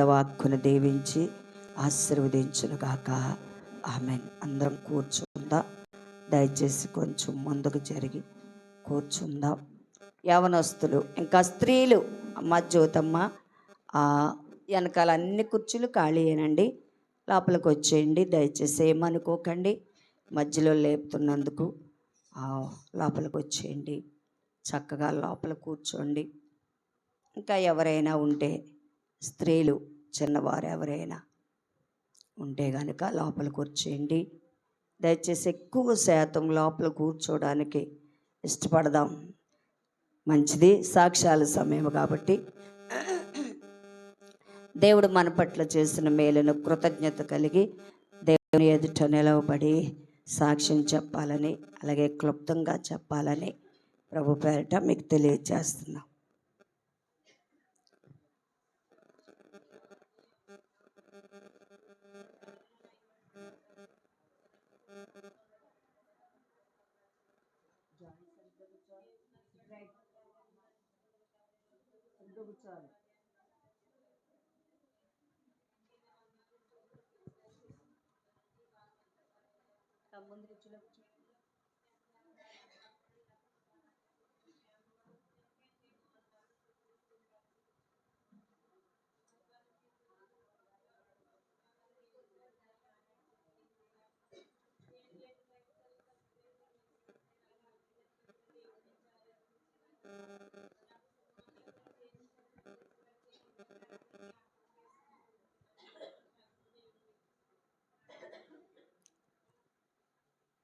వాక్కును దీవించి ఆశీర్వదించునుగాక. ఆమేన్. అందరం కూర్చుందాం. దయచేసి కొంచెం ముందుకు జరిగి కూర్చుందాం. యవనస్తులు ఇంకా స్త్రీలు, అమ్మ జ్యోతమ్మ, వెనకాల అన్ని కుర్చీలు ఖాళీయేనండి. లోపలికి వచ్చేయండి. దయచేసి ఏమనుకోకండి, మధ్యలో లేపుతున్నందుకు. లోపలికి వచ్చేయండి, చక్కగా లోపల కూర్చోండి. ఇంకా ఎవరైనా ఉంటే, స్త్రీలు చిన్నవారు ఎవరైనా ఉంటే కనుక లోపలికి వచ్చేయండి. దయచేసి ఎక్కువ శాతం లోపల కూర్చోవడానికి ఇష్టపడదాం. మంచిది, సాక్ష్యాల సమయం కాబట్టి దేవుడు మన పట్ల చేసిన మేలును కృతజ్ఞత కలిగి దేవుని ఎదుట నిలవబడి సాక్ష్యం చెప్పాలని, అలాగే క్లుప్తంగా చెప్పాలని ప్రభు పేరిట మీకు తెలియజేస్తున్నాం.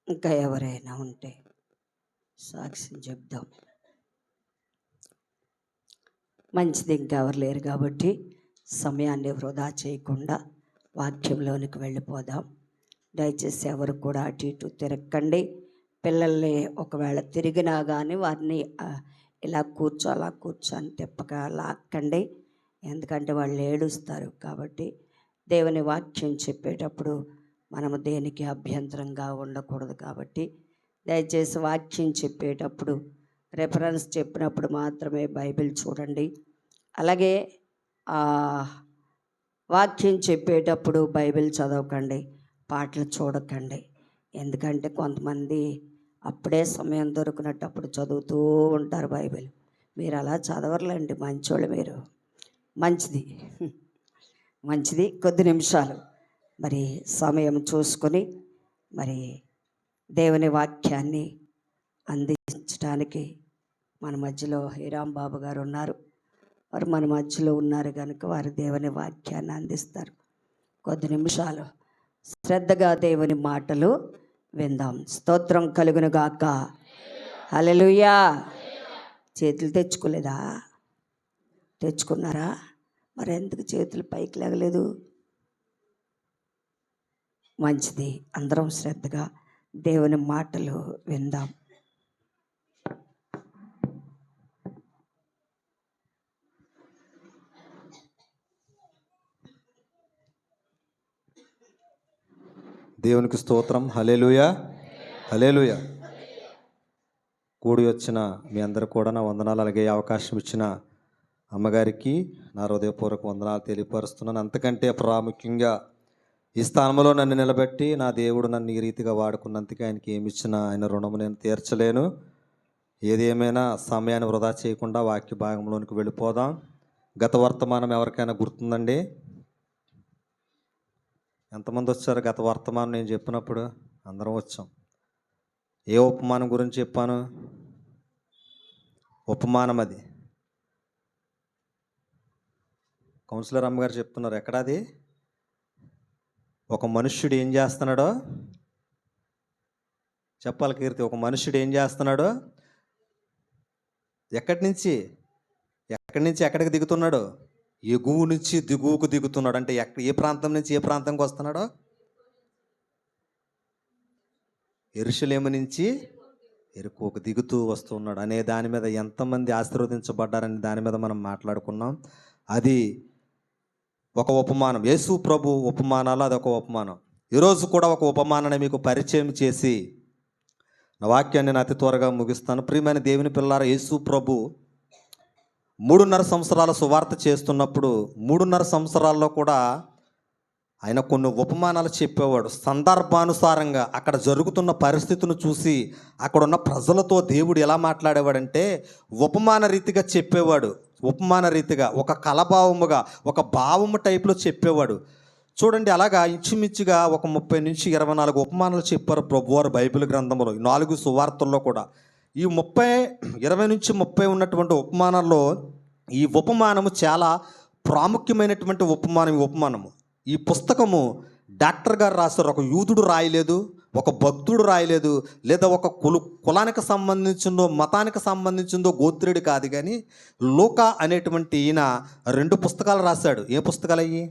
ఇంకా ఎవరైనా ఉంటే సాక్ష్యం చెప్దాం. మంచిది, ఇంకా ఎవరు లేరు కాబట్టి సమయాన్ని వృధా చేయకుండా వాక్యంలోనికి వెళ్ళిపోదాం. దయచేసి ఎవరు కూడా అటు ఇటు తిరగకండి. పిల్లల్ని ఒకవేళ తిరిగినా కానీ వారిని ఇలా కూర్చో అలా కూర్చో అని తిప్పక లాక్కండి. ఎందుకంటే వాళ్ళు ఏడుస్తారు. కాబట్టి దేవుని వాక్యం చెప్పేటప్పుడు మనము దేనికి అభ్యంతరంగా ఉండకూడదు. కాబట్టి దయచేసి వాక్యం చెప్పేటప్పుడు రెఫరెన్స్ చెప్పినప్పుడు మాత్రమే బైబిల్ చూడండి. అలాగే వాక్యం చెప్పేటప్పుడు బైబిల్ చదవకండి, పాటలు చూడకండి. ఎందుకంటే కొంతమంది అప్పుడే సమయం దొరికినప్పుడు చదువుతూ ఉంటారు బైబిల్. మీరు అలా చదవరులేండి, మంచోళ్ళు మీరు. మంచిది మంచిది. కొద్ది నిమిషాలు మరి సమయం చూసుకొని మరి దేవుని వాక్యాన్ని అందించడానికి మన మధ్యలో హీరామ్ బాబు గారు ఉన్నారు. వారు మన మధ్యలో ఉన్నారు కనుక వారు దేవుని వాక్యాన్ని అందిస్తారు. కొద్ది నిమిషాలు శ్రద్ధగా దేవుని మాటలు విందాం. స్తోత్రం కలుగును గాక. హల్లెలూయా. చేతులు తెచ్చుకోలేదా? తెచ్చుకున్నారా? మరి ఎందుకు చేతులు పైకి లేగలేదు? మంచిది. అందరం శ్రద్ధగా దేవుని మాటలు విందాం. దేవునికి స్తోత్రం. హల్లెలూయా, హల్లెలూయా. కూడి వచ్చిన మీ అందరూ కూడా నా వందనాలు. అలాగే అవకాశం ఇచ్చిన అమ్మగారికి నా హృదయపూర్వక వందనాలు తెలియపరుస్తున్నాను. అంతకంటే ప్రాముఖ్యంగా ఈ స్థానంలో నన్ను నిలబెట్టి నా దేవుడు నన్ను ఈ రీతిగా వాడుకున్నందుకు ఆయనకి ఏమి ఇచ్చినా ఆయన రుణము నేను తీర్చలేను. ఏది ఏమైనా సమయాన్ని వృధా చేయకుండా వాక్య భాగంలోనికి వెళ్ళిపోదాం. గత వర్తమానం ఎవరికైనా గుర్తుందండి? ఎంతమంది వచ్చారు? గత వర్తమానం నేను చెప్పినప్పుడు అందరం వచ్చాం. ఏ ఉపమానం గురించి చెప్పాను? ఉపమానం అది కౌన్సిలర్ అమ్మగారు చెప్తున్నారు. ఎక్కడది? ఒక మనుష్యుడు ఏం చేస్తున్నాడో చెప్పాలి కీర్తి. ఒక మనుష్యుడు ఏం చేస్తున్నాడో, ఎక్కడి నుంచి ఎక్కడికి దిగుతున్నాడో, ఎగువ నుంచి దిగువకు దిగుతున్నాడు. అంటే ఏ ప్రాంతం నుంచి ఏ ప్రాంతంకి వస్తున్నాడో? యెరూషలేము నుంచి యెరికోకు దిగుతూ వస్తున్నాడు అనే దాని మీద ఎంతమంది ఆశీర్వదించబడ్డారని దాని మీద మనం మాట్లాడుకున్నాం. అది ఒక ఉపమానం. యేసు ప్రభు ఉపమానాలు అదొక ఉపమానం. ఈరోజు కూడా ఒక ఉపమానాన్ని మీకు పరిచయం చేసి నా వాక్యాన్ని అతి త్వరగా ముగిస్తాను. ప్రియమైన దేవుని పిల్లారా, యేసు ప్రభు 3.5 సంవత్సరాల సువార్త చేస్తున్నప్పుడు 3.5 సంవత్సరాల్లో కూడా ఆయన కొన్ని ఉపమానాలు చెప్పేవాడు. సందర్భానుసారంగా అక్కడ జరుగుతున్న పరిస్థితిని చూసి అక్కడ ఉన్న ప్రజలతో దేవుడు ఎలా మాట్లాడేవాడంటే ఉపమాన రీతిగా చెప్పేవాడు. ఉపమాన రీతిగా ఒక కలభావముగా ఒక భావము టైప్లో చెప్పేవాడు. చూడండి, అలాగా ఇంచుమించుగా ఒక 30 నుంచి 24 ఉపమానాలు చెప్పారు ప్రభువారు బైబిల్ గ్రంథంలో, 4 సువార్తల్లో కూడా. ఈ 20 నుంచి 30 ఉన్నటువంటి ఉపమానాల్లో ఈ ఉపమానము చాలా ప్రాముఖ్యమైనటువంటి ఉపమానము. ఈ పుస్తకము డాక్టర్ గారు రాశారు. ఒక యూదుడు రాయలేదు, ఒక భక్తుడు రాయలేదు, లేదా ఒక కులానికి సంబంధించిందో మతానికి సంబంధించిందో గోత్రుడు కాదు. కానీ లూకా అనేటువంటి ఈయన 2 పుస్తకాలు రాశాడు. ఏ పుస్తకాలు అయ్యి?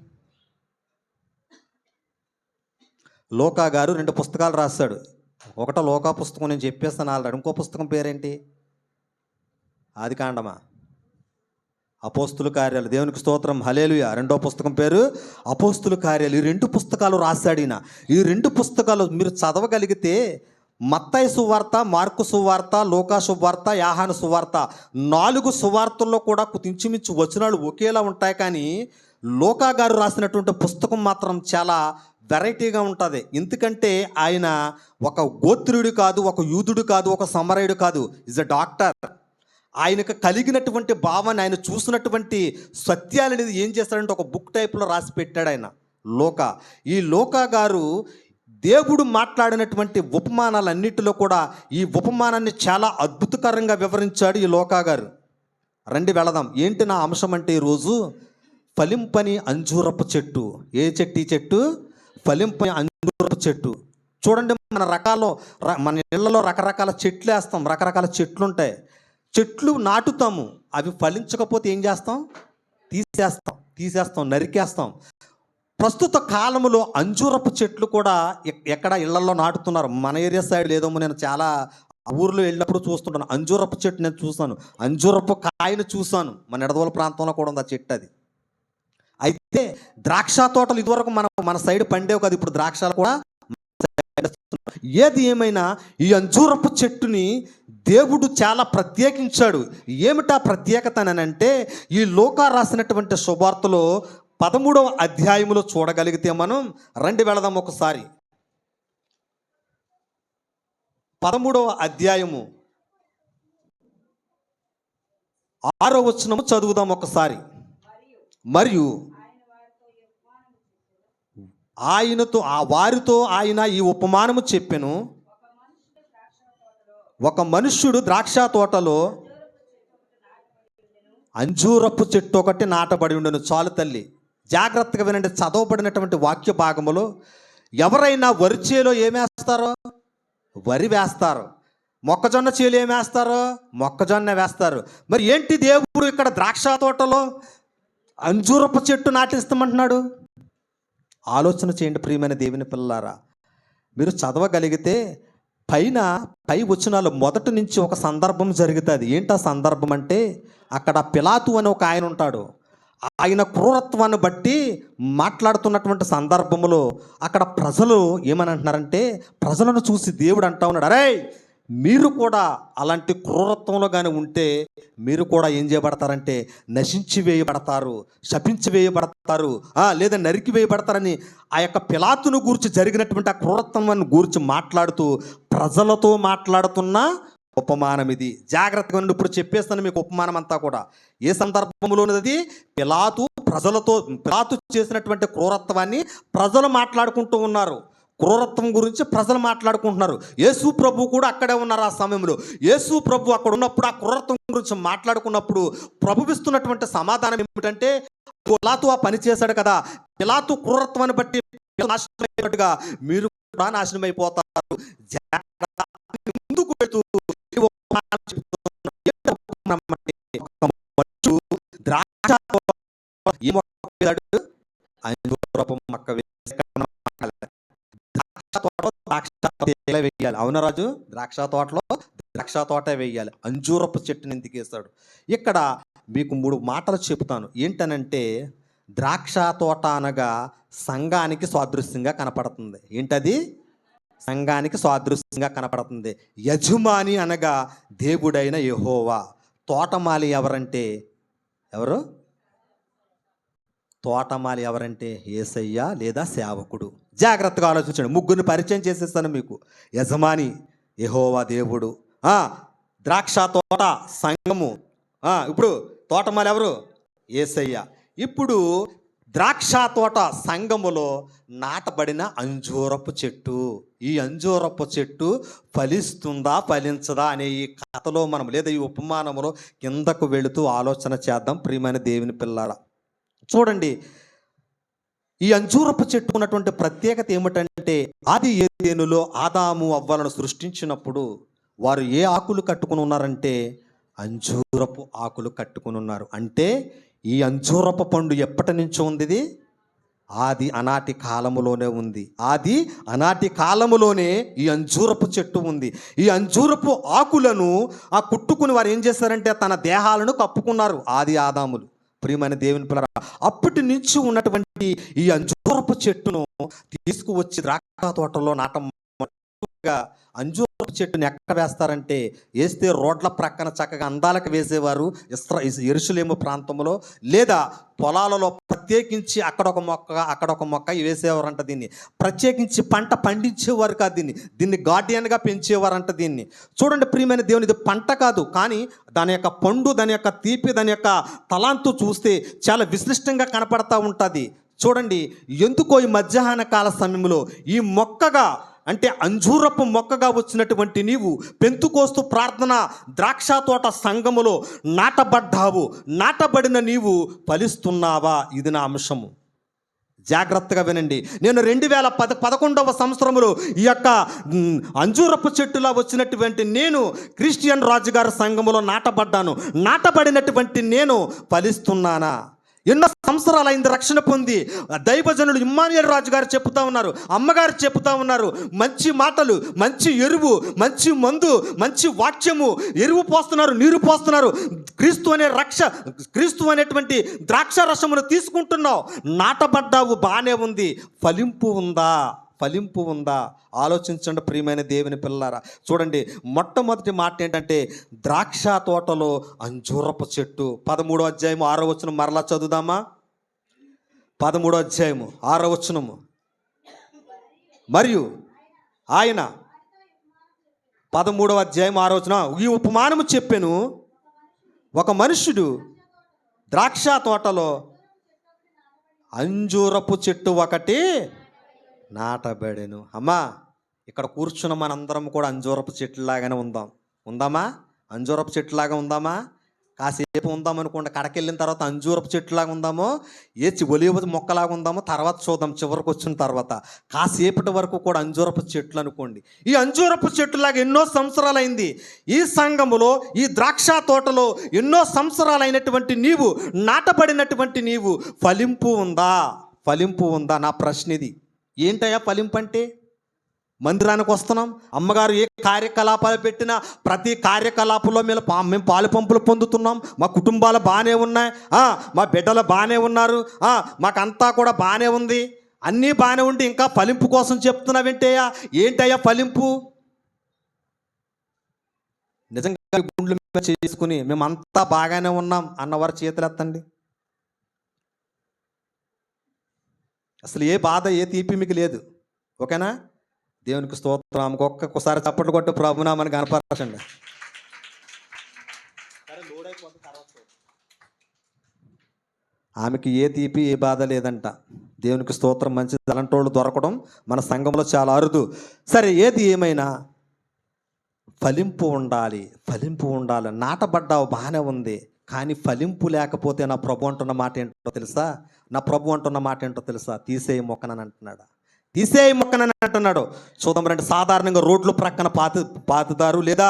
లూకా గారు 2 పుస్తకాలు రాశాడు. ఒకటో లూకా పుస్తకం నేను చెప్పేస్తాను ఆల్రెడీ. ఇంకో పుస్తకం పేరేంటి? ఆదికాండమా? అపోస్తుల కార్యాలు. దేవునికి స్తోత్రం, హల్లెలూయా. 2వ పుస్తకం పేరు అపోస్తుల కార్యాలు. ఈ 2 పుస్తకాలు రాశాడు ఈయన. ఈ 2 పుస్తకాలు మీరు చదవగలిగితే మత్తయి సువార్త, మార్కు సువార్త, లూకా సువార్త, యోహాను సువార్త, 4 సువార్తల్లో కూడా ఇంచుమించు వచనాలు ఒకేలా ఉంటాయి. కానీ లూకా గారు రాసినటువంటి పుస్తకం మాత్రం చాలా వెరైటీగా ఉంటుంది. ఎందుకంటే ఆయన ఒక గోత్రుడు కాదు, ఒక యూదుడు కాదు, ఒక సమరయుడు కాదు. Is a doctor. ఆయనకు కలిగినటువంటి భావాన్ని, ఆయన చూసినటువంటి సత్యాలు అనేది ఏం చేస్తాడంటే ఒక బుక్ టైప్లో రాసి పెట్టాడు ఆయన లూకా. ఈ లూకా గారు దేవుడు మాట్లాడినటువంటి ఉపమానాలన్నిటిలో కూడా ఈ ఉపమానాన్ని చాలా అద్భుతకరంగా వివరించాడు ఈ లూకా గారు. రండి వెళదాం. ఏంటి నా అంశం అంటే ఈరోజు ఫలింపని అంజూరపు చెట్టు. ఏ చెట్టు? ఈ చెట్టు ఫలింపని అంజూరపు చెట్టు. చూడండి, మన ఇళ్లలో రకరకాల చెట్లు వేస్తాం. రకరకాల చెట్లు ఉంటాయి. చెట్లు నాటుతాము, అవి ఫలించకపోతే ఏం చేస్తాం? తీసేస్తాం, నరికేస్తాం. ప్రస్తుత కాలంలో అంజూరపు చెట్లు కూడా ఎక్కడ ఇళ్లలో నాటుతున్నారు. మన ఏరియా సైడ్ లేదేమో, నేను చాలా ఊర్లో వెళ్ళినప్పుడు చూస్తుంటాను. అంజూరపు చెట్టు నేను చూశాను, అంజూరపు కాయను చూశాను. మన ఎడదవోలు ప్రాంతంలో కూడా ఉంది ఆ చెట్టు. అది అయితే ద్రాక్ష తోటలు ఇదివరకు మన సైడ్ పండేవి కాదు, ఇప్పుడు ద్రాక్షలు కూడా. ఏది ఏమైనా ఈ అంజూరపు చెట్టుని దేవుడు చాలా ప్రత్యేకించాడు. ఏమిటా ప్రత్యేకత అని అంటే ఈ లూకా రాసినటువంటి సువార్తలో 13వ అధ్యాయములో చూడగలిగితే మనం రండి వెళదాం ఒకసారి. 13వ అధ్యాయము 6వ వచనము చదువుదాం ఒకసారి. మరియు వారితో ఆయన ఈ ఉపమానము చెప్పెను. ఒక మనుష్యుడు ద్రాక్ష తోటలో అంజూరపు చెట్టు ఒకటి నాటబడి ఉండెను. చాలు తల్లి, జాగ్రత్తగా వినండి. చదవబడినటువంటి వాక్య భాగములో ఎవరైనా వరి చేలో ఏమేస్తారో వరి వేస్తారు, మొక్కజొన్న చేలు ఏమేస్తారో మొక్కజొన్న వేస్తారు. మరి ఏంటి దేవుడు ఇక్కడ ద్రాక్ష తోటలో అంజూరపు చెట్టు నాటిస్తామంటున్నాడు? ఆలోచన చేయండి ప్రియమైన దేవుని పిల్లలారా. మీరు చదవగలిగితే పై వచనాలు మొదటి నుంచి ఒక సందర్భం జరుగుతుంది. ఏంటి ఆ సందర్భం అంటే అక్కడ పిలాతు అని ఒక ఆయన ఉంటాడు. ఆయన క్రూరత్వాన్ని బట్టి మాట్లాడుతున్నటువంటి సందర్భంలో అక్కడ ప్రజలు ఏమని అంటున్నారంటే, ప్రజలను చూసి దేవుడు అంటా ఉన్నాడు, అరే మీరు కూడా అలాంటి క్రూరత్వంలో కానీ ఉంటే మీరు కూడా ఏం చేయబడతారంటే నశించి వేయబడతారు, శపించి వేయబడతారు, లేదా నరికి వేయబడతారని ఆ యొక్క పిలాతును గూర్చి జరిగినటువంటి ఆ క్రూరత్వాన్ని గూర్చి మాట్లాడుతూ ప్రజలతో మాట్లాడుతున్న ఉపమానం ఇది. జాగ్రత్తగా ఉండి ఇప్పుడు చెప్పేస్తాను మీకు ఉపమానం అంతా కూడా. ఏ సందర్భంలోనది? పిలాతు చేసినటువంటి క్రూరత్వాన్ని ప్రజలు మాట్లాడుకుంటూ ఉన్నారు. క్రూరత్వం గురించి ప్రజలు మాట్లాడుకుంటున్నారు. యేసు ప్రభు కూడా అక్కడే ఉన్నారు ఆ సమయంలో. యేసు ప్రభు అక్కడ ఉన్నప్పుడు ఆ క్రూరత్వం గురించి మాట్లాడుకున్నప్పుడు ప్రభువిస్తున్నటువంటి సమాధానం ఏమిటంటే, పిలాతు ఆ పని చేశాడు కదా, పిలాతు క్రూరత్వాన్ని బట్టి నాశనమైనట్టుగా మీరు కూడా నాశనం అయిపోతారు. ముందుకు వెళ్తూ ద్రాక్ష వేయాలి. అవునా రాజు? ద్రాక్ష తోట వేయాలి. అంజూరపు చెట్టుని ఎందుకు వేస్తాడు? ఇక్కడ మీకు 3 మాటలు చెబుతాను. ఏంటనంటే ద్రాక్ష తోట అనగా సంఘానికి సాదృశ్యంగా కనపడుతుంది. ఏంటది? సంఘానికి సాదృశ్యంగా కనపడుతుంది. యజమాని అనగా దేవుడైన యెహోవా. తోటమాలి ఎవరంటే ఎవరు? తోటమాలి ఎవరంటే యేసయ్య లేదా సేవకుడు. జాగ్రత్తగా ఆలోచించండి. ముగ్గురిని పరిచయం చేసేస్తాను మీకు. యజమాని యెహోవా దేవుడు, ద్రాక్ష తోట సంఘము, ఇప్పుడు తోటమాలి ఎవరు? యేసయ్య. ఇప్పుడు ద్రాక్ష తోట సంఘములో నాటబడిన అంజూరపు చెట్టు. ఈ అంజూరపు చెట్టు ఫలిస్తుందా ఫలించదా అనే ఈ కథలో మనం లేదా ఈ ఉపమానంలో కిందకు వెళుతూ ఆలోచన చేద్దాం. ప్రియమైన దేవుని పిల్లారా, చూడండి, ఈ అంజూరపు చెట్టు ఉన్నటువంటి ప్రత్యేకత ఏమిటంటే, ఆది ఏదెనులో ఆదాము అవ్వలను సృష్టించినప్పుడు వారు ఏ ఆకులు కట్టుకుని ఉన్నారంటే అంజూరపు ఆకులు కట్టుకుని ఉన్నారు. అంటే ఈ అంజూరపు పండు ఎప్పటి నుంచో ఉంది? ఇది ఆది అనాటి కాలములోనే ఉంది. ఆది అనాటి కాలములోనే ఈ అంజూరపు చెట్టు ఉంది. ఈ అంజూరపు ఆకులను కుట్టుకుని వారు ఏం చేశారంటే తన దేహాలను కప్పుకున్నారు ఆది ఆదాములు. ప్రియమైన దేవుని పిల్లరా, అప్పటి నుంచి ఉన్నటువంటి ఈ అంజూరపు చెట్టును తీసుకువచ్చి ద్రాక్ష తోటలో అంజూరపు చెట్టుని ఎక్కడ వేస్తారంటే, వేస్తే రోడ్ల ప్రక్కన చక్కగా అందాలకు వేసేవారు యెరూషలేము ప్రాంతంలో, లేదా పొలాలలో ప్రత్యేకించి అక్కడొక మొక్క వేసేవారంట. దీన్ని ప్రత్యేకించి పంట పండించేవారు కాదు, దీన్ని గార్డియన్గా పెంచేవారంట. దీన్ని చూడండి ప్రియమైన దేవుని, ఇది పంట కాదు, కానీ దాని యొక్క పండు, దాని యొక్క తీపి, దాని యొక్క తలాంతు చూస్తే చాలా విశిష్టంగా కనపడతా ఉంటుంది. చూడండి, ఎందుకో ఈ మధ్యాహ్న కాల సమయంలో ఈ మొక్కగా, అంటే అంజూరపు మొక్కగా వచ్చినటువంటి నీవు పెంతుకోస్తు ప్రార్థన ద్రాక్ష తోట సంఘములో నాటబడ్డావు. నాటబడిన నీవు ఫలిస్తున్నావా? ఇది నా అంశము. జాగ్రత్తగా వినండి. నేను 2011వ సంవత్సరంలో ఈ యొక్క అంజూరపు చెట్టులా వచ్చినటువంటి నేను క్రిస్టియన్ రాజుగారి సంఘములో నాటబడ్డాను. నాటబడినటువంటి నేను ఫలిస్తున్నానా? ఎన్నో సంవత్సరాలు అయింది రక్షణ పొంది. దైవజనులు ఇమ్మానుయేల్ రాజు గారు చెప్తా ఉన్నారు, అమ్మగారు చెప్తా ఉన్నారు, మంచి మాటలు, మంచి ఎరువు, మంచి మందు, మంచి వాక్యము, ఎరువు పోస్తున్నారు, నీరు పోస్తున్నారు, క్రీస్తు అనేటువంటి ద్రాక్ష రసమును తీసుకుంటున్నావు. నాటబడ్డావు, బాగానే ఉంది, ఫలింపు ఉందా? ఆలోచించండి ప్రియమైన దేవుని పిల్లారా. చూడండి, మొట్టమొదటి మాట ఏంటంటే ద్రాక్ష తోటలో అంజూరపు చెట్టు. 13వ అధ్యాయం 6వ వచనం మరలా చదువుదామా? 13వ అధ్యాయము 6వ వచనము. మరియు ఆయన 13వ అధ్యాయం 6వ వచనం, ఈ ఉపమానము చెప్పెను, ఒక మనుష్యుడు ద్రాక్ష తోటలో అంజూరపు చెట్టు ఒకటి నాటబడెను. అమ్మా, ఇక్కడ కూర్చున్న మనందరం కూడా అంజూరపు చెట్టులాగానే ఉందామా? అంజూరపు చెట్టులాగా ఉందామా? కాసేపు ఉందామనుకోండి, కడకెళ్ళిన తర్వాత అంజూరపు చెట్టులాగా ఉందామో, ఒలివ మొక్కలాగా ఉందామో తర్వాత చూద్దాం. చివరికి వచ్చిన తర్వాత కాసేపటి వరకు కూడా అంజూరపు చెట్లు అనుకోండి. ఈ అంజూరపు చెట్టులాగా ఎన్నో సంవత్సరాలైంది ఈ సంఘములో, ఈ ద్రాక్ష తోటలో ఎన్నో సంవత్సరాలైనటువంటి నీవు, నాటబడినటువంటి నీవు ఫలింపు ఉందా? నా ప్రశ్న ఇది. ఏంటయ్యా ఫలింపు అంటే? మందిరానికి వస్తున్నాం, అమ్మగారు ఏ కార్యకలాపాలు పెట్టినా ప్రతి కార్యకలాపంలో మేము పాలు పంపులు పొందుతున్నాం, మా కుటుంబాలు బాగానే ఉన్నాయి, మా బిడ్డలు బాగానే ఉన్నారు, మాకంతా కూడా బాగానే ఉంది, అన్నీ బాగానే ఉండి ఇంకా ఫలింపు కోసం చెప్తున్నావేంటయ్యా? ఏంటయ్యా ఫలింపు? నిజంగా గుండెల మీద చేసుకుని మేమంతా బాగానే ఉన్నాం అన్నవారు చేతులు ఎత్తండి. అసలు ఏ బాధ, ఏ తీపి మీకు లేదు. ఓకేనా? దేవునికి స్తోత్రం. ఆమెకు ఒక్కసారి చప్పట్లు కొట్టు, ప్రభునామని కనపరచండి. ఆమెకి ఏ తీపి, ఏ బాధ లేదంట. దేవునికి స్తోత్రం. మంచిది. అలాంటోళ్ళు దొరకడం మన సంఘంలో చాలా అరుదు. సరే, ఏది ఏమైనా ఫలింపు ఉండాలి. నాటబడ్డావు, బాగానే ఉంది, కానీ ఫలింపు లేకపోతే నా ప్రభు అంటున్న మాట ఏంటో తెలుసా? తీసేయి మొక్కనని అంటున్నాడు. చూద్దాం రండి. సాధారణంగా రోడ్ల ప్రక్కన పాతుతారు, లేదా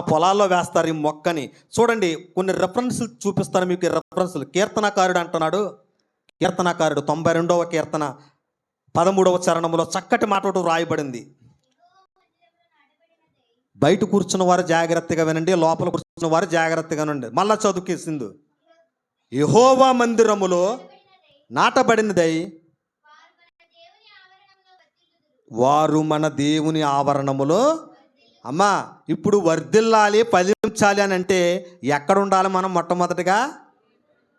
పొలాల్లో వేస్తారు ఈ మొక్కని. చూడండి, కొన్ని రెఫరెన్సులు చూపిస్తాను మీకు. రెఫరెన్సులు కీర్తనకారుడు అంటున్నాడు. కీర్తనకారుడు 92వ కీర్తన 13వ చరణంలో చక్కటి మాట రాయబడింది. బయట కూర్చున్న వారు జాగ్రత్తగా వినండి, లోపల కూర్చున్న వారు జాగ్రత్తగా వినండి. మళ్ళా చదువుకేసింది. యెహోవా మందిరములో నాటబడినదై వారు మన దేవుని ఆవరణములో. అమ్మా, ఇప్పుడు వర్ధిల్లాలి, ఫలించాలి అని అంటే ఎక్కడ ఉండాలి మనం? మొట్టమొదటిగా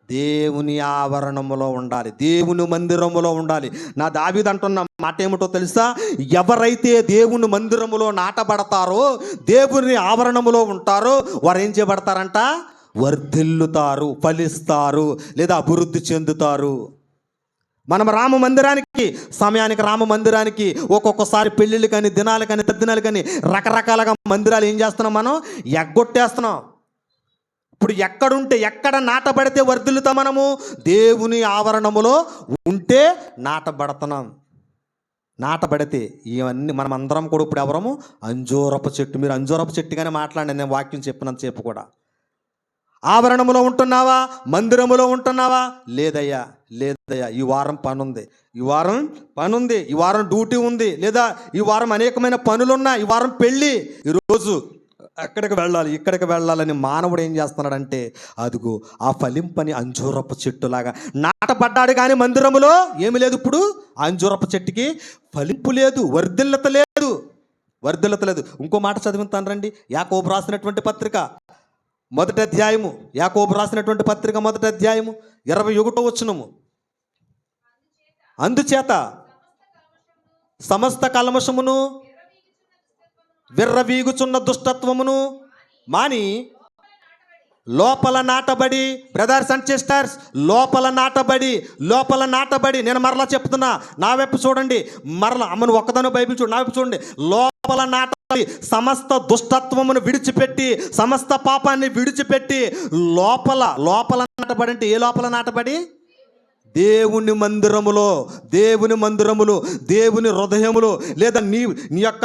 దేవుని ఆవరణములో ఉండాలి, దేవుని మందిరములో ఉండాలి. నా దావీదు అంటున్న మాట ఏమిటో తెలుసా? ఎవరైతే దేవుని మందిరములో నాటబడతారో, దేవుని ఆవరణములో ఉంటారో, వారు ఏం చేయబడతారంట? వర్ధిల్లుతారు, ఫలిస్తారు, లేదా అభివృద్ధి చెందుతారు. మనం రామ మందిరానికి, సమయానికి రామ మందిరానికి ఒక్కొక్కసారి పెళ్ళిళ్ళు కానీ, దినాలు కానీ, తద్దినాలు కానీ, రకరకాలుగా మందిరాలు ఏం చేస్తున్నాం? మనం ఎగ్గొట్టేస్తున్నాం. ఇప్పుడు ఎక్కడ నాటబడితే వర్ధిల్లుతాం? మనము దేవుని ఆవరణములో ఉంటే నాటబడుతున్నాం. నాటబడితే ఇవన్నీ మనం అందరం కూడా ఇప్పుడు ఎవరము? అంజూరపు చెట్టు. మీరు అంజూరపు చెట్టుగానే మాట్లాడండి, నేను వాక్యం చెప్పినంతసేపు కూడా. ఆవరణములో ఉంటున్నావా? మందిరములో ఉంటున్నావా? లేదయ్యా, లేదయ్యా, ఈ వారం పని ఉంది, ఈ వారం డ్యూటీ ఉంది, లేదా ఈ వారం అనేకమైన పనులున్నా, ఈ వారం పెళ్ళి, ఈరోజు అక్కడికి వెళ్ళాలి, ఇక్కడికి వెళ్ళాలని మానవుడు ఏం చేస్తున్నాడంటే, అదిగో ఆ ఫలింపని అంజూరపు చెట్టులాగా నాటపడ్డాడు. కానీ మందిరములో ఏమి లేదు. ఇప్పుడు అంజూరపు చెట్టుకి ఫలింపు లేదు, వర్ధిల్లత లేదు. ఇంకో మాట చదువుతాను రండి. యాకోబు రాసినటువంటి పత్రిక మొదటి అధ్యాయము, యాకోబు రాసినటువంటి పత్రిక మొదటి అధ్యాయము 21వ వచనము. అందుచేత సమస్త కల్మషమును, విర్రవీగుచున్న దుష్టత్వమును మాని లోపల నాటబడి, బ్రదర్స్ అండ్ సిస్టర్స్, లోపల నాటబడి, నేను మరలా చెప్తున్నా, నా వైపు చూడండి, మరలా అమ్మను ఒక్కదాను బైబిల్ చూడండి, నా వైపు చూడండి. లోపల నాటబడి, సమస్త దుష్టత్వమును విడిచిపెట్టి, సమస్త పాపాన్ని విడిచిపెట్టి, లోపల నాటబడి అంటే ఏ లోపల నాటబడి? దేవుని మందిరములో, దేవుని హృదయములో, లేదా నీ యొక్క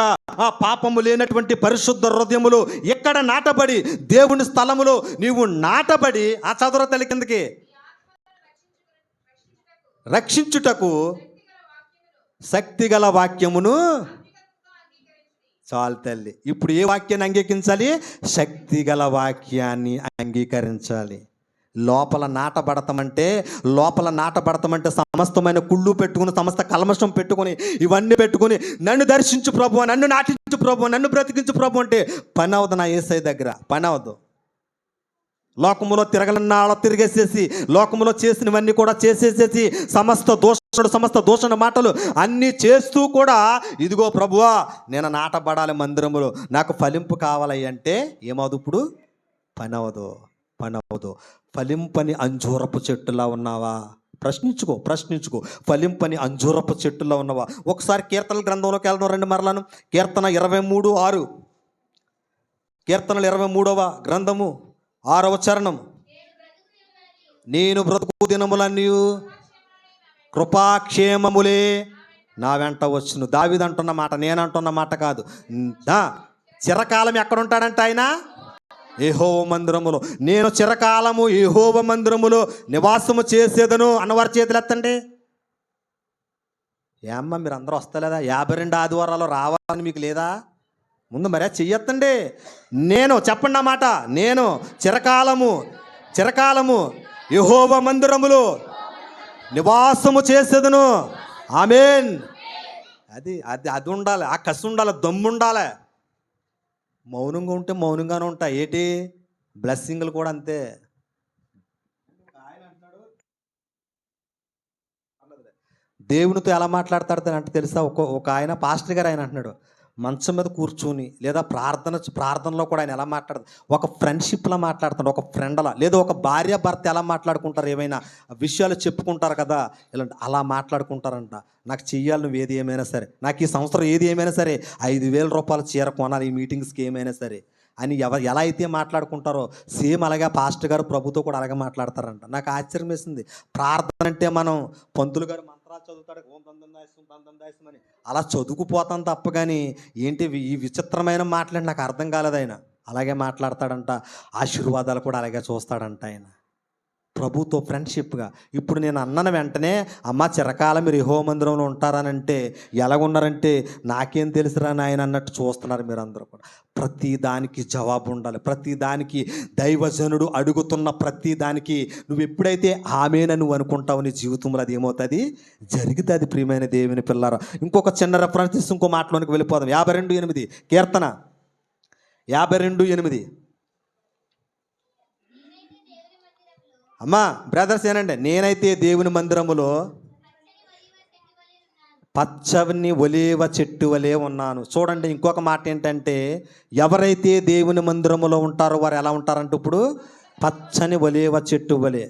పాపము లేనటువంటి పరిశుద్ధ హృదయములో ఎక్కడ నాటబడి, దేవుని స్థలములో నీవు నాటబడి, ఆ చదువు తల్లి కిందకి, రక్షించుటకు శక్తిగల వాక్యమును. చాలు తల్లి. ఇప్పుడు ఏ వాక్యాన్ని అంగీకరించాలి? శక్తిగల వాక్యాన్ని అంగీకరించాలి. లోపల నాటబడతామంటే సమస్తమైన కుళ్ళు పెట్టుకుని, సమస్త కల్మషం పెట్టుకుని, ఇవన్నీ పెట్టుకుని, నన్ను దర్శించు ప్రభు, నన్ను నాటించు ప్రభు, నన్ను బ్రతికించు ప్రభు అంటే పని అవదు. నా యేసయ్య దగ్గర పని అవదు. లోకములో తిరగలన్నాళ్ళ తిరిగేసేసి, లోకములో చేసినవన్నీ కూడా చేసేసేసి, సమస్త దూషణ మాటలు అన్నీ చేస్తూ కూడా, ఇదిగో ప్రభువా నేను నాటబడాలి మందిరములో, నాకు ఫలింపు కావాలి అంటే ఏమవుదు? ఇప్పుడు పని అవదు. ఫలింపని అంజూరపు చెట్టులా ఉన్నావా? ప్రశ్నించుకో. ఫలింపని అంజూరపు చెట్టులా ఉన్నావా? ఒకసారి కీర్తనల గ్రంథంలోకి వెళ్దాం రండి మరలాను. కీర్తన 23:6. కీర్తనలు 23వ గ్రంథము 6వ చరణం. నేను బ్రతుకు దినములన్నీ కృపాక్షేమములే నా వెంట వచ్చును. దావీదు అంటున్న మాట, నేనంటున్న మాట కాదు. చిరకాలం ఎక్కడుంటాడంట ఆయన? యెహోవా మందిరములో. నేను చిరకాలము యెహోవా మందిరములో నివాసము చేసేదను అన్నవారి చేతులు ఎత్తండి. ఏమ్మా మీరు అందరూ వస్తలేదా? 52 ఆదివారాలు రావాలని మీకు లేదా? ముందు మరే చెయ్యొత్తండి. నేను చెప్పండి ఆ మాట, నేను చిరకాలము యెహోవా మందిరములో నివాసము చేసేదను. ఆమేన్. అది ఉండాలి, ఆ కసి ఉండాలి, దమ్ము ఉండాలి. మౌనంగా ఉంటే మౌనంగానే ఉంటాయి. ఏంటి బ్లెస్సింగ్లు కూడా అంతే. దేవునితో ఎలా మాట్లాడతాడు అంటే తెలుసా? ఒక ఆయన పాస్టర్ గారు ఆయన అంటున్నాడు, మంచం మీద కూర్చుని, లేదా ప్రార్థనలో కూడా ఆయన ఎలా మాట్లాడతాడు? ఒక ఫ్రెండ్షిప్లా మాట్లాడుతాడు, ఒక ఫ్రెండ్లా, లేదా ఒక భార్య భర్త ఎలా మాట్లాడుకుంటారు, ఏమైనా విషయాలు చెప్పుకుంటారు కదా, ఇలాంటి అలా మాట్లాడుకుంటారంట. నాకు చెయ్యాలి నువ్వు ఏది ఏమైనా సరే, నాకు ఈ సంవత్సరం ఏది ఏమైనా సరే 5,000 రూపాయలు చీర కొనాలి ఈ మీటింగ్స్కి ఏమైనా సరే అని ఎలా అయితే మాట్లాడుకుంటారో, సేమ్ అలాగే పాస్టర్ గారు ప్రభుతో కూడా అలాగే మాట్లాడతారంట. నాకు ఆశ్చర్యం వేసింది. ప్రార్థన అంటే మనం పంతులు గారు మంత్రాలు చదువుతాడు, ఓం దందాయసం అని అలా చదువుకుపోతాం తప్ప కానీ ఏంటి ఈ విచిత్రమైన మాటలంటే నాకు అర్థం కాలేదు. ఆయన అలాగే మాట్లాడతాడంట. ఆశీర్వాదాలు కూడా అలాగే చూస్తాడంట ఆయన, ప్రభుతో ఫ్రెండ్షిప్గా. ఇప్పుడు నేను అన్న వెంటనే, అమ్మ చిరకాలం మీరు యెహోవా మందిరంలో ఉంటారనంటే ఎలాగున్నారంటే, నాకేం తెలుసురా నాయన అన్నట్టు చూస్తున్నారు మీరు అందరూ కూడా. ప్రతి దానికి జవాబు ఉండాలి. ప్రతి దానికి దైవజనుడు అడుగుతున్న ప్రతి దానికి నువ్వు ఎప్పుడైతే ఆమేనని నువ్వు అనుకుంటావు, నీ జీవితంలో అది ఏమవుతుంది? జరుగుతుంది. ప్రియమైన దేవుని పిల్లారా, ఇంకొక చిన్న రెఫరెన్స్ ఇంకో మాటలోనికి వెళ్ళిపోదాం. 52:8 కీర్తన 52:8. అమ్మా బ్రదర్స్ ఏనండి, నేనైతే దేవుని మందిరములో పచ్చని ఒలీవ చెట్టు వలె ఉన్నాను. చూడండి, ఇంకొక మాట ఏంటంటే, ఎవరైతే దేవుని మందిరములో ఉంటారో వారు ఎలా ఉంటారంటే ఇప్పుడు పచ్చని ఒలీవ చెట్టు వలె.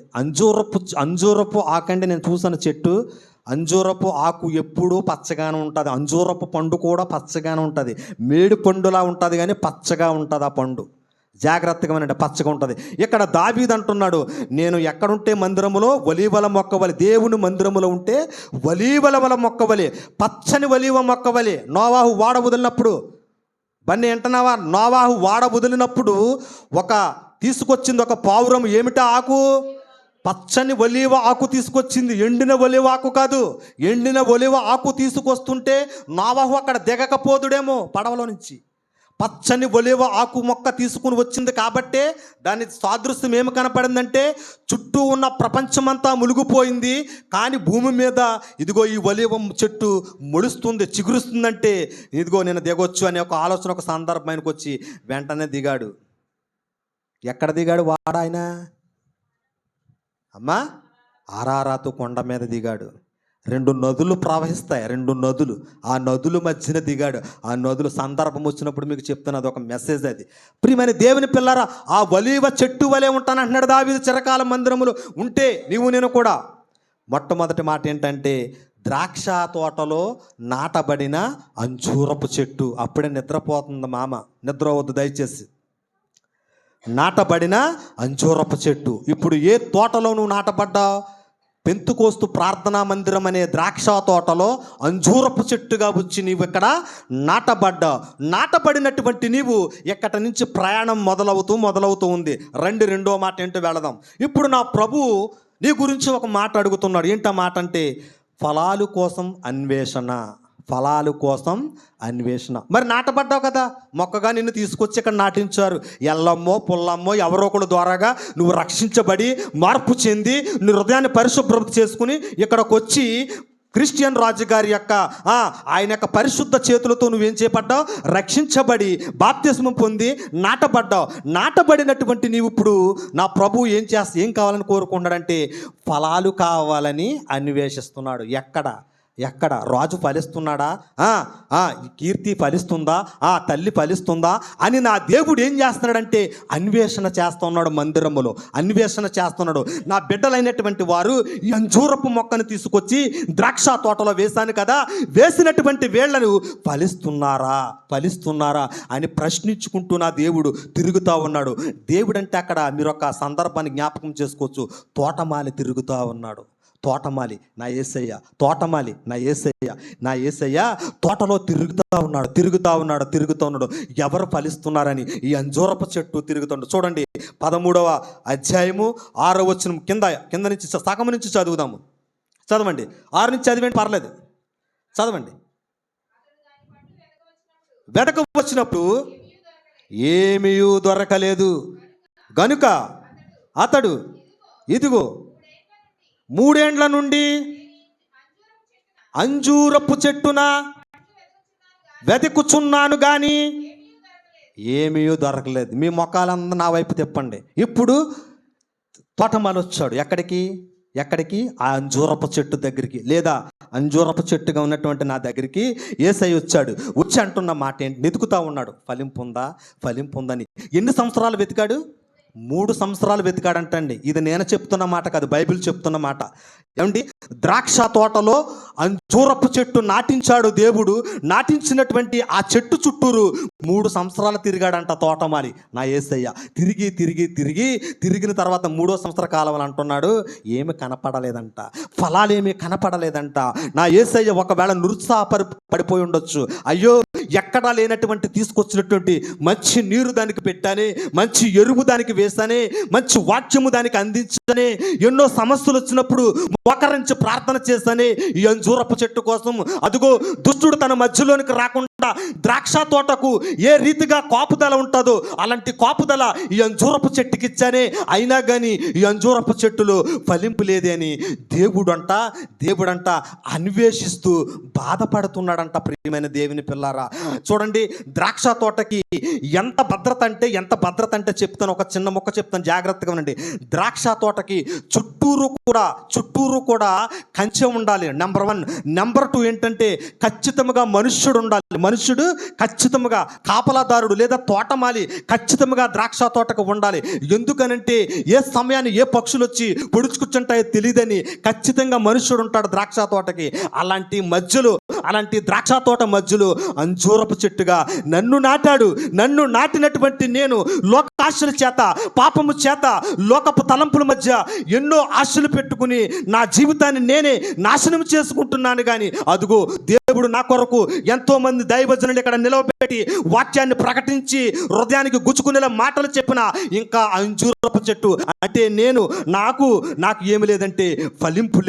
అంజూరపు ఆకండి, నేను చూసాను చెట్టు. అంజూరపు ఆకు ఎప్పుడూ పచ్చగానే ఉంటుంది, అంజూరపు పండు కూడా పచ్చగానే ఉంటుంది. మేడి పండులా ఉంటుంది కానీ పచ్చగా ఉంటుంది ఆ పండు. జాగ్రత్తగా వినండి, పచ్చగా ఉంటుంది. ఇక్కడ దావీదు అంటున్నాడు, నేను ఎక్కడుంటే మందిరములో ఒలీవల మొక్కవలి, దేవుని మందిరములో ఉంటే ఒలీవల మొక్కవలి, పచ్చని ఒలీవ మొక్కవలి. నోవాహు వాడ వదిలినప్పుడు, బన్నీ వింటున్నావా? నోవాహు వాడ వదిలినప్పుడు తీసుకొచ్చింది ఒక పావురం. ఏమిటా ఆకు? పచ్చని ఒలీవ ఆకు తీసుకొచ్చింది, ఎండిన ఒలీవ ఆకు కాదు. ఎండిన ఒలీవ ఆకు తీసుకొస్తుంటే నోవాహు అక్కడ దిగకపోదుడేమో పడవలో నుంచి. పచ్చని ఒలీవ ఆకు మొక్క తీసుకుని వచ్చింది కాబట్టే దాని సాదృశ్యం ఏమి కనపడిందంటే, చుట్టూ ఉన్న ప్రపంచమంతా మునిగిపోయింది, కానీ భూమి మీద ఇదిగో ఈ ఒలీవ చెట్టు మొలుస్తుంది, చిగురుస్తుందంటే ఇదిగో నేను దిగొచ్చు అనే ఒక ఆలోచన, ఒక సందర్భానికి వచ్చి వెంటనే దిగాడు. ఎక్కడ దిగాడు వాడు ఆయన? అమ్మా, ఆరారాతు కొండ మీద దిగాడు. 2 నదులు ప్రవహిస్తాయి, 2 నదులు. ఆ నదుల మధ్యన దిగాడు. ఆ నదులు సందర్భం వచ్చినప్పుడు మీకు చెప్తున్నది ఒక మెసేజ్. అది ప్రియమైన దేవుని పిల్లరా, ఆ ఒలీవ చెట్టు వలె ఉంటానంటున్నాడు దావీదు. చిరకాల మందిరములు ఉంటే నీవు నేను కూడా. మొట్టమొదటి మాట ఏంటంటే, ద్రాక్ష తోటలో నాటబడిన అంజూరపు చెట్టు. అప్పుడే నిద్రపోతుంది మామ, నిద్ర వద్దు దయచేసి. నాటబడిన అంజూరపు చెట్టు. ఇప్పుడు ఏ తోటలో నువ్వు నాటబడ్డావు? పెంతుకోస్తు ప్రార్థనా మందిరం అనే ద్రాక్ష తోటలో అంజూరపు చెట్టుగా వచ్చి నీవు ఇక్కడ నాటబడ్డావు. నాటబడినటువంటి నీవు ఎక్కడి నుంచి ప్రయాణం మొదలవుతూ ఉంది. రెండో మాట ఏంటో వెళదాం. ఇప్పుడు నా ప్రభువు నీ గురించి ఒక మాట అడుగుతున్నాడు. ఏంటా మాట అంటే, ఫలాలు కోసం అన్వేషణ. ఫలాలు కోసం అన్వేషణ. మరి నాటబడ్డావు కదా, మొక్కగా నిన్ను తీసుకొచ్చి ఇక్కడ నాటించారు. ఎల్లమ్మో పుల్లమ్మో ఎవరో ఒకడు ద్వారాగా నువ్వు రక్షించబడి మార్పు చెంది నీ హృదయాన్ని పరిశుభ్రత చేసుకుని ఇక్కడికి వచ్చి క్రిస్టియన్ రాజు గారి యొక్క ఆయన యొక్క పరిశుద్ధ చేతులతో నువ్వేం చేపడ్డావు? రక్షించబడి బాప్తిస్మం పొంది నాటబడ్డావు. నాటబడినటువంటి నీవు ఇప్పుడు నా ప్రభు ఏం కావాలని కోరుకున్నాడంటే, ఫలాలు కావాలని అన్వేషిస్తున్నాడు. ఎక్కడ రాజు ఫలిస్తున్నాడా? కీర్తి ఫలిస్తుందా? తల్లి ఫలిస్తుందా అని నా దేవుడు ఏం చేస్తున్నాడంటే అన్వేషణ చేస్తున్నాడు. మందిరములో అన్వేషణ చేస్తున్నాడు. నా బిడ్డలైనటువంటి వారు ఈ అంజూరపు మొక్కను తీసుకొచ్చి ద్రాక్ష తోటలో వేశాను కదా, వేసినటువంటి వేళ్లను ఫలిస్తున్నారా అని ప్రశ్నించుకుంటూ నా దేవుడు తిరుగుతూ ఉన్నాడు. దేవుడు అంటే అక్కడ మీరు ఒక సందర్భాన్ని జ్ఞాపకం చేసుకోవచ్చు. తోటమాలి తిరుగుతూ ఉన్నాడు. తోటమాలి నా యేసయ్య, తోటమాలి నా యేసయ్య తోటలో తిరుగుతూ ఉన్నాడు. ఎవరు ఫలిస్తున్నారని ఈ అంజూరపు చెట్టు తిరుగుతున్నాడు. చూడండి 13వ అధ్యాయము 6వ వచనం కింద నుంచి సగం నుంచి చదువుదాము. చదవండి. 6 నుంచి చదివేంటి, పర్లేదు, చదవండి. వెదక వచ్చినప్పుడు ఏమీ దొరకలేదు గనుక అతడు ఇదిగో 3 ఏండ్ల నుండి అంజూరపు చెట్టున వెతుకుచున్నాను కానీ ఏమీ దొరకలేదు. మీ మొక్కలందరూ నా వైపు తిప్పండి. ఇప్పుడు తోటమాలి వచ్చాడు. ఎక్కడికి? ఆ అంజూరపు చెట్టు దగ్గరికి, లేదా అంజూరపు చెట్టుగా ఉన్నటువంటి నా దగ్గరికి యేసయ్య వచ్చి అంటున్న మాట ఏంటి? వెతుకుతా ఉన్నాడు. ఫలింపుందని. ఎన్ని సంవత్సరాలు వెతికాడు? 3 సంవత్సరాలు వెతికాడంటండి. ఇది నేను చెప్తున్న మాట కాదు, బైబిల్ చెప్తున్న మాట. ఏమండి, ద్రాక్ష తోటలో అంజూరపు చెట్టు నాటించాడు దేవుడు. నాటించినటువంటి ఆ చెట్టు చుట్టూరు 3 సంవత్సరాలు తిరిగాడంట తోటమాలి నా యేసయ్య. తిరిగిన తర్వాత 3వ సంవత్సర కాలం అంటున్నాడు, ఏమి కనపడలేదంట, ఫలాలేమీ కనపడలేదంట. నా యేసయ్య ఒకవేళ నిరుత్సాహపడిపోయి ఉండొచ్చు. అయ్యో, ఎక్కడా లేనటువంటి తీసుకొచ్చినటువంటి మంచి నీరు దానికి పెట్టానే, మంచి ఎరువు దానికి వేసానే, మంచి వాక్యము దానికి అందించానే, ఎన్నో సమస్యలు వచ్చినప్పుడు మోకరించి ప్రార్థన చేశానే ఈ అంజూరపు చెట్టు కోసం. అదిగో దుష్టుడు తన మధ్యలోనికి రాకుండా ద్రాక్ష తోటకు ఏ రీతిగా కాపుదల ఉంటుందో అలాంటి కాపుదల ఈ అంజూరపు చెట్టుకి ఇచ్చానే, అయినా కానీ ఈ అంజూరపు చెట్టులో ఫలింపు లేదే అని దేవుడంట అన్వేషిస్తూ బాధపడుతున్నాడంట. ప్రియమైన దేవుని పిల్లారా, చూడండి ద్రాక్ష తోటకి ఎంత భద్రత అంటే చెప్తాను, ఒక చిన్న మొక్క చెప్తాను, జాగ్రత్తగా ఉండండి. ద్రాక్ష తోటకి చుట్టూరు కూడా కంచె ఉండాలి, నెంబర్ 1. నెంబర్ 2 ఏంటంటే ఖచ్చితంగా మనుష్యుడు ఖచ్చితంగా కాపలాదారుడు లేదా తోటమాలి ఖచ్చితంగా ద్రాక్ష తోటకు ఉండాలి. ఎందుకనంటే ఏ సమయాన్ని ఏ పక్షులు వచ్చి పొడుచుకుచ్చుంటాయో తెలియదని ఖచ్చితంగా మనుష్యుడు ఉంటాడు ద్రాక్ష తోటకి. అలాంటి ద్రాక్ష తోట మధ్యలో అంజూరపు చెట్టుగా నన్ను నాటినటువంటి నేను లోకాశల చేత, పాపము చేత, లోకపు తలంపుల మధ్య ఎన్నో ఆశలు పెట్టుకుని నా జీవితాన్ని నేనే నాశనం చేసుకుంటున్నాను. కానీ అదుగో దేవుడు నా కొరకు ఎంతో మంది దైవజనులు ఇక్కడ నిలవబెట్టి వాక్యాన్ని ప్రకటించి హృదయానికి గుచ్చుకునేలా మాటలు చెప్పిన ఇంకా అంజూరపు చెట్టు అంటే నాకు ఏమి లేదంటే ఫలింపు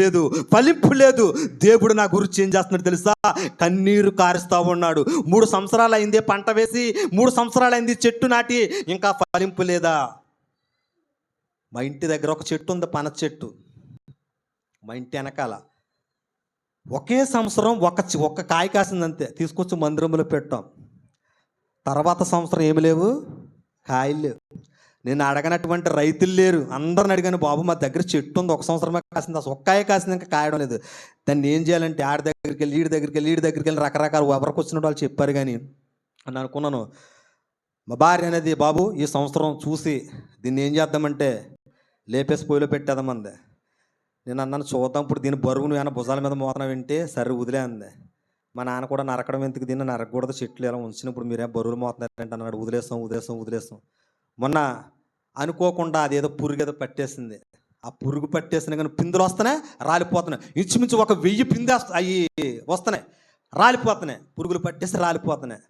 లేదు. దేవుడు నా గురించి ఏం చేస్తున్నాడు తెలుసా? కన్నీరు కారుస్తా ఉన్నాడు. 3 సంవత్సరాలు అయింది పంట వేసి, 3 సంవత్సరాలు అయింది చెట్టు నాటి, ఇంకా ఫలింపు లేదా? మా ఇంటి దగ్గర ఒక చెట్టు ఉంది, పనస చెట్టు. మా ఇంటి వెనకాల ఒకే సంవత్సరం ఒక కాయ కాసిందంతే, తీసుకొచ్చి మందిరంలో పెట్టాం. తర్వాత సంవత్సరం ఏమి లేవు, కాయలు లేవు. నేను అడగనటువంటి రైతులు లేరు. అందరిని అడిగాను, బాబు మా దగ్గర చెట్టు ఉంది, ఒక సంవత్సరమే కాసింది, అసలు ఒక్కాయ కాసింది, ఇంకా కాయడం లేదు. దాన్ని ఏం చేయాలంటే ఆడి దగ్గరికి వెళ్ళి ఈడి దగ్గరికి వెళ్ళి రకరకాల ఎవరికి వచ్చిన వాళ్ళు చెప్పారు. కానీ అని అనుకున్నాను. మా భార్య అనేది, బాబు ఈ సంవత్సరం చూసి దీన్ని ఏం చేద్దామంటే లేపేసి పొయ్యిలో పెట్టేద్దామంది. నేను అన్నాను, చూద్దాం, ఇప్పుడు దీని బరువును ఏమైనా భుజాల మీద మోతనం వింటే సరే వదిలే అంది. మా నాన్న కూడా నరకడం ఎందుకు, దీన్ని నరకకూడదు, చెట్లు ఎలా ఉంచినప్పుడు మీరేం బరువులు మోతున్నారంటే అన్నాడు. వదిలేస్తాం. మొన్న అనుకోకుండా అదేదో పురుగు ఏదో పట్టేసింది. ఆ పురుగు పట్టేసిన కానీ పిందులు వస్తున్నాయి, రాలిపోతున్నాయి. ఇంచుమించు 1000 పిందె అవి వస్తున్నాయి, రాలిపోతున్నాయి. పురుగులు పట్టేసి రాలిపోతున్నాయి.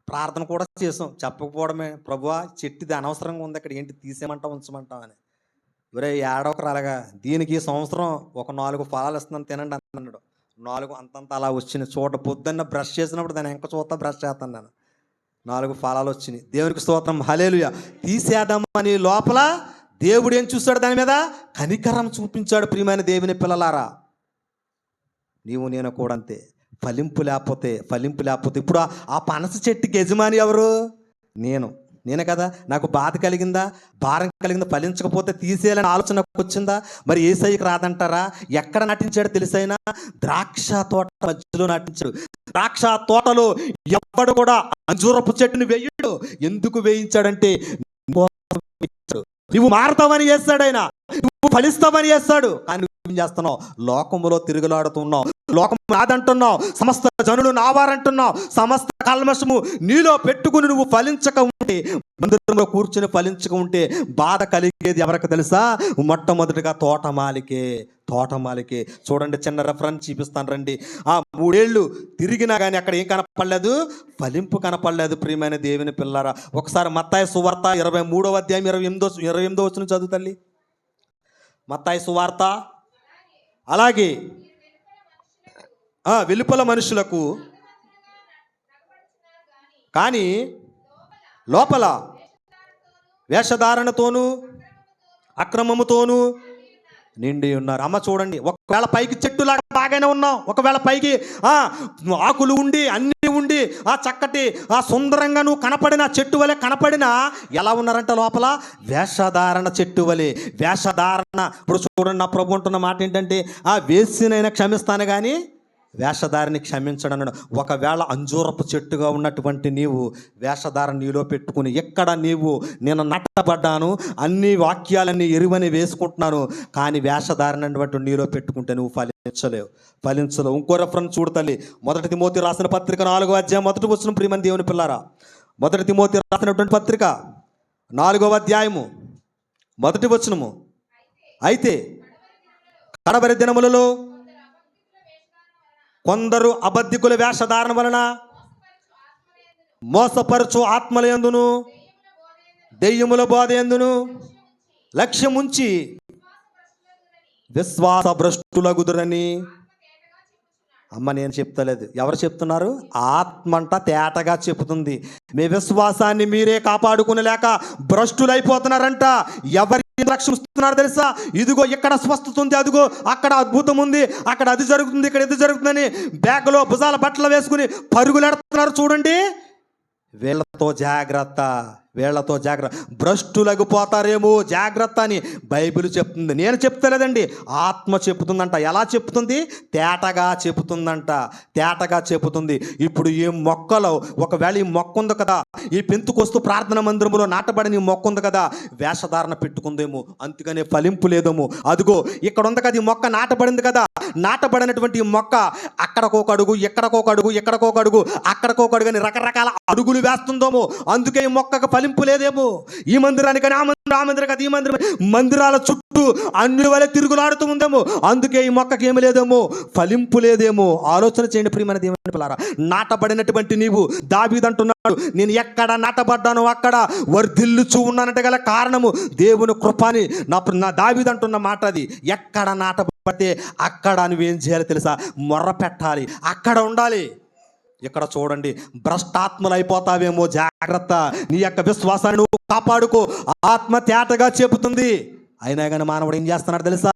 ప్రార్థన కూడా చేసాం, చెప్పకపోవడమే, ప్రభువా చెట్టుది అనవసరంగా ఉంది, ఇక్కడ ఏంటి తీసేయమంటావు ఉంచమంటావు అని. ఒరే ఏడొకరు అలాగా, దీనికి ఈ సంవత్సరం ఒక 4 ఫలాలు ఇస్తున్నాను తినండి అన్నాడు. 4 అంతంత అలా వచ్చినాయి. పొద్దున్న బ్రష్ చేసినప్పుడు దాన్ని ఇంకా చూస్తా బ్రష్ చేస్తాను నేను. 4 ఫలాలు వచ్చినాయి. దేవునికి స్తోత్రం, హల్లెలూయా. తీసేద్దామని లోపల దేవుడు ఏం చూస్తాడు? దాని మీద కనికరం చూపించాడు. ప్రియమైన దేవుని పిల్లలారా, నీవు నేను కూడా అంతే. ఫలింపు లేకపోతే ఇప్పుడు ఆ పనస చెట్టుకి యజమాని ఎవరు? నేనే కదా. నాకు బాధ కలిగిందా, భారం కలిగిందా? ఫలించకపోతే తీసేయాలని ఆలోచన వచ్చిందా? మరి యేసయ్యకి రాదంటారా? ఎక్కడ నటించాడు తెలుసైనా? ద్రాక్ష తోట మధ్యలో నటించాడు. ద్రాక్ష తోటలో ఎవ్వడు కూడా అంజూరపు చెట్టుని వేయడు. ఎందుకు వేయించాడంటే నువ్వు మారతావని చేస్తాడు ఆయన, నువ్వు ఫలిస్తావని చేస్తాడు. కానీ నువ్వేం చేస్తున్నావు? లోకములో తిరుగులాడుతున్నావు, లోకం నాదంటున్నావు, సమస్త జనులు నావారంటున్నావు, సమస్త కల్మషము నీలో పెట్టుకుని నువ్వు ఫలించక ఉంటే, మందిరంలో కూర్చుని ఫలించక ఉంటే బాధ కలిగేది ఎవరికి తెలుసా? మొట్టమొదటిగా తోటమాలికే. చూడండి, చిన్న రెఫరెన్స్ చూపిస్తాను రండి. 3 ఏళ్ళు తిరిగినా కానీ అక్కడ ఏం కనపడలేదు? ఫలింపు కనపడలేదు. ప్రియమైన దేవుని పిల్లారా, ఒకసారి మత్తాయి సువార్త 23వ అధ్యాయం 28వ వచనం చదువు తల్లి. మత్తాయి సువార్త. అలాగే వెలుపల మనుషులకు కానీ లోపల వేషధారణతోనూ అక్రమముతోనూ నిండి ఉన్నారు. అమ్మ చూడండి, ఒకవేళ పైకి చెట్టులాగా బాగానే ఉన్నాం, ఒకవేళ పైకి ఆకులు ఉండి అన్నీ ఉండి చక్కటి సుందరంగా నువ్వు కనపడిన చెట్టు వలె కనపడినా ఎలా ఉన్నారంట? లోపల వేషధారణ చెట్టు వలె. వేషధారణ. ఇప్పుడు చూడండి, నా ప్రభు అంటున్న మాట ఏంటంటే, వేసినైనా క్షమిస్తాను కానీ వేషధారిని క్షమించడం అన్నాడు. ఒకవేళ అంజూరపు చెట్టుగా ఉన్నటువంటి నీవు వేషధారణ నీలో పెట్టుకుని, ఎక్కడ నేను నట్టబడ్డాను, అన్ని వాక్యాలన్నీ ఎరువని వేసుకుంటున్నాను, కానీ వేషధారణ అనేటువంటి నీలో పెట్టుకుంటే నువ్వు ఫలించలేవు. ఇంకో రెఫరెన్స్ చూడు తల్లి. 1 తిమోతి రాసిన పత్రిక 4వ అధ్యాయం 1వ వచనం. ప్రియమైన దేవుని పిల్లారా, 1 తిమోతి రాసినటువంటి పత్రిక 4వ అధ్యాయము 1వ వచనము. అయితే కడవరి దినములలో కొందరు అబద్ధికుల వేషధారణ వలన మోసపరచు ఆత్మలయందును దెయ్యముల బోధయందును లక్ష్యముంచి విశ్వాస భ్రష్టులగుదురని అమ్మ నేను చెప్తలేదు, ఎవరు చెప్తున్నారు? ఆత్మంట తేటగా చెబుతుంది. మీ విశ్వాసాన్ని మీరే కాపాడుకునేలేక భ్రష్టులైపోతున్నారంట. ఎవరి రక్షిస్తున్నారు తెలుసా? ఇదిగో ఇక్కడ స్వస్థత ఉంది, అదిగో అక్కడ అద్భుతం ఉంది, అక్కడ అది జరుగుతుంది, ఇక్కడ ఇది జరుగుతుందని బ్యాగ్లో భుజాల బట్టలు వేసుకుని పరుగులెడుతున్నారు. చూడండి, వీళ్ళతో జాగ్రత్త, వీళ్ళతో జాగ్రత్త, భ్రష్టులకు పోతారేమో, జాగ్రత్త అని బైబిల్ చెప్తుంది. నేను చెప్తలేదండి, ఆత్మ చెప్తుందంట. ఎలా చెప్తుంది? తేటగా చెబుతుందంట, తేటగా చెబుతుంది. ఇప్పుడు ఈ మొక్కలో ఒకవేళ ఈ మొక్క ఉంది కదా, ఈ పెంతుకొస్తు ప్రార్థన మందిరంలో నాటబడిన ఈ మొక్క ఉంది కదా, వేషధారణ పెట్టుకుందేమో, అందుకనే ఫలింపు లేదేమో. అదిగో ఇక్కడ ఉంది కదా, ఈ మొక్క నాటబడింది కదా, నాటబడినటువంటి ఈ మొక్క అక్కడికొక అడుగు, ఎక్కడికొక అడుగు, ఎక్కడికొక అడుగు, అక్కడికొక అడుగు అని రకరకాల అడుగులు వేస్తుందేమో, అందుకే ఈ మొక్కకు ఫలింపు లేదేమో. ఈ మందిరానికి ఆ మందిరం, ఆ మందిరం కదా ఈ మందిరం, మందిరాల చుట్టూ అన్ని వలె తిరుగులాడుతూ ఉందేమో, అందుకే ఈ మొక్కకి ఏమి లేదేమో, ఫలింపు లేదేమో. ఆలోచన చేయండి ప్రియమైన దేవుని పిల్లారా. నాటబడినటువంటి నీవు, దావీదు అంటున్నాడు, నేను ఎక్కడ నాటబడ్డానో అక్కడ వర్ధిల్లుచూ ఉన్నానంటే గల కారణము దేవుని కృపని. నా దావీదు అంటున్న మాట అది. ఎక్కడ నాటబడితే అక్కడ నువ్వేం చేయాలి తెలుసా? మొర్ర పెట్టాలి, అక్కడ ఉండాలి. ఇక్కడ చూడండి, భ్రష్టాత్మలు అయిపోతావేమో, జాగ్రత్త. నీ యొక్క విశ్వాసాన్ని నువ్వు కాపాడుకో. ఆత్మ తేటగా చెబుతుంది. అయినా కానీ మానవుడు ఏం చేస్తున్నాడు తెలుసా?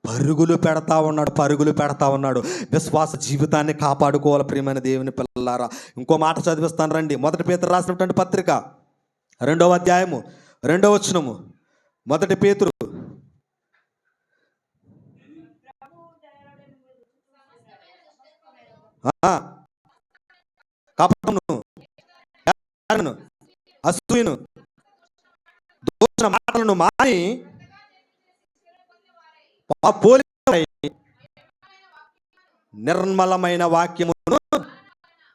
పరుగులు పెడతా ఉన్నాడు, పరుగులు పెడతా ఉన్నాడు. విశ్వాస జీవితాన్ని కాపాడుకోవాలి ప్రియమైన దేవుని పిల్లలారా. ఇంకో మాట చదివిస్తాను రండి. 1 పేతురు రాసినటువంటి పత్రిక 2వ అధ్యాయము 2వ వచనము. 1 పేతురు కపటమును, అసూయను, దూషణ మాటలను మాని పోలికై నిర్మలమైన వాక్యమును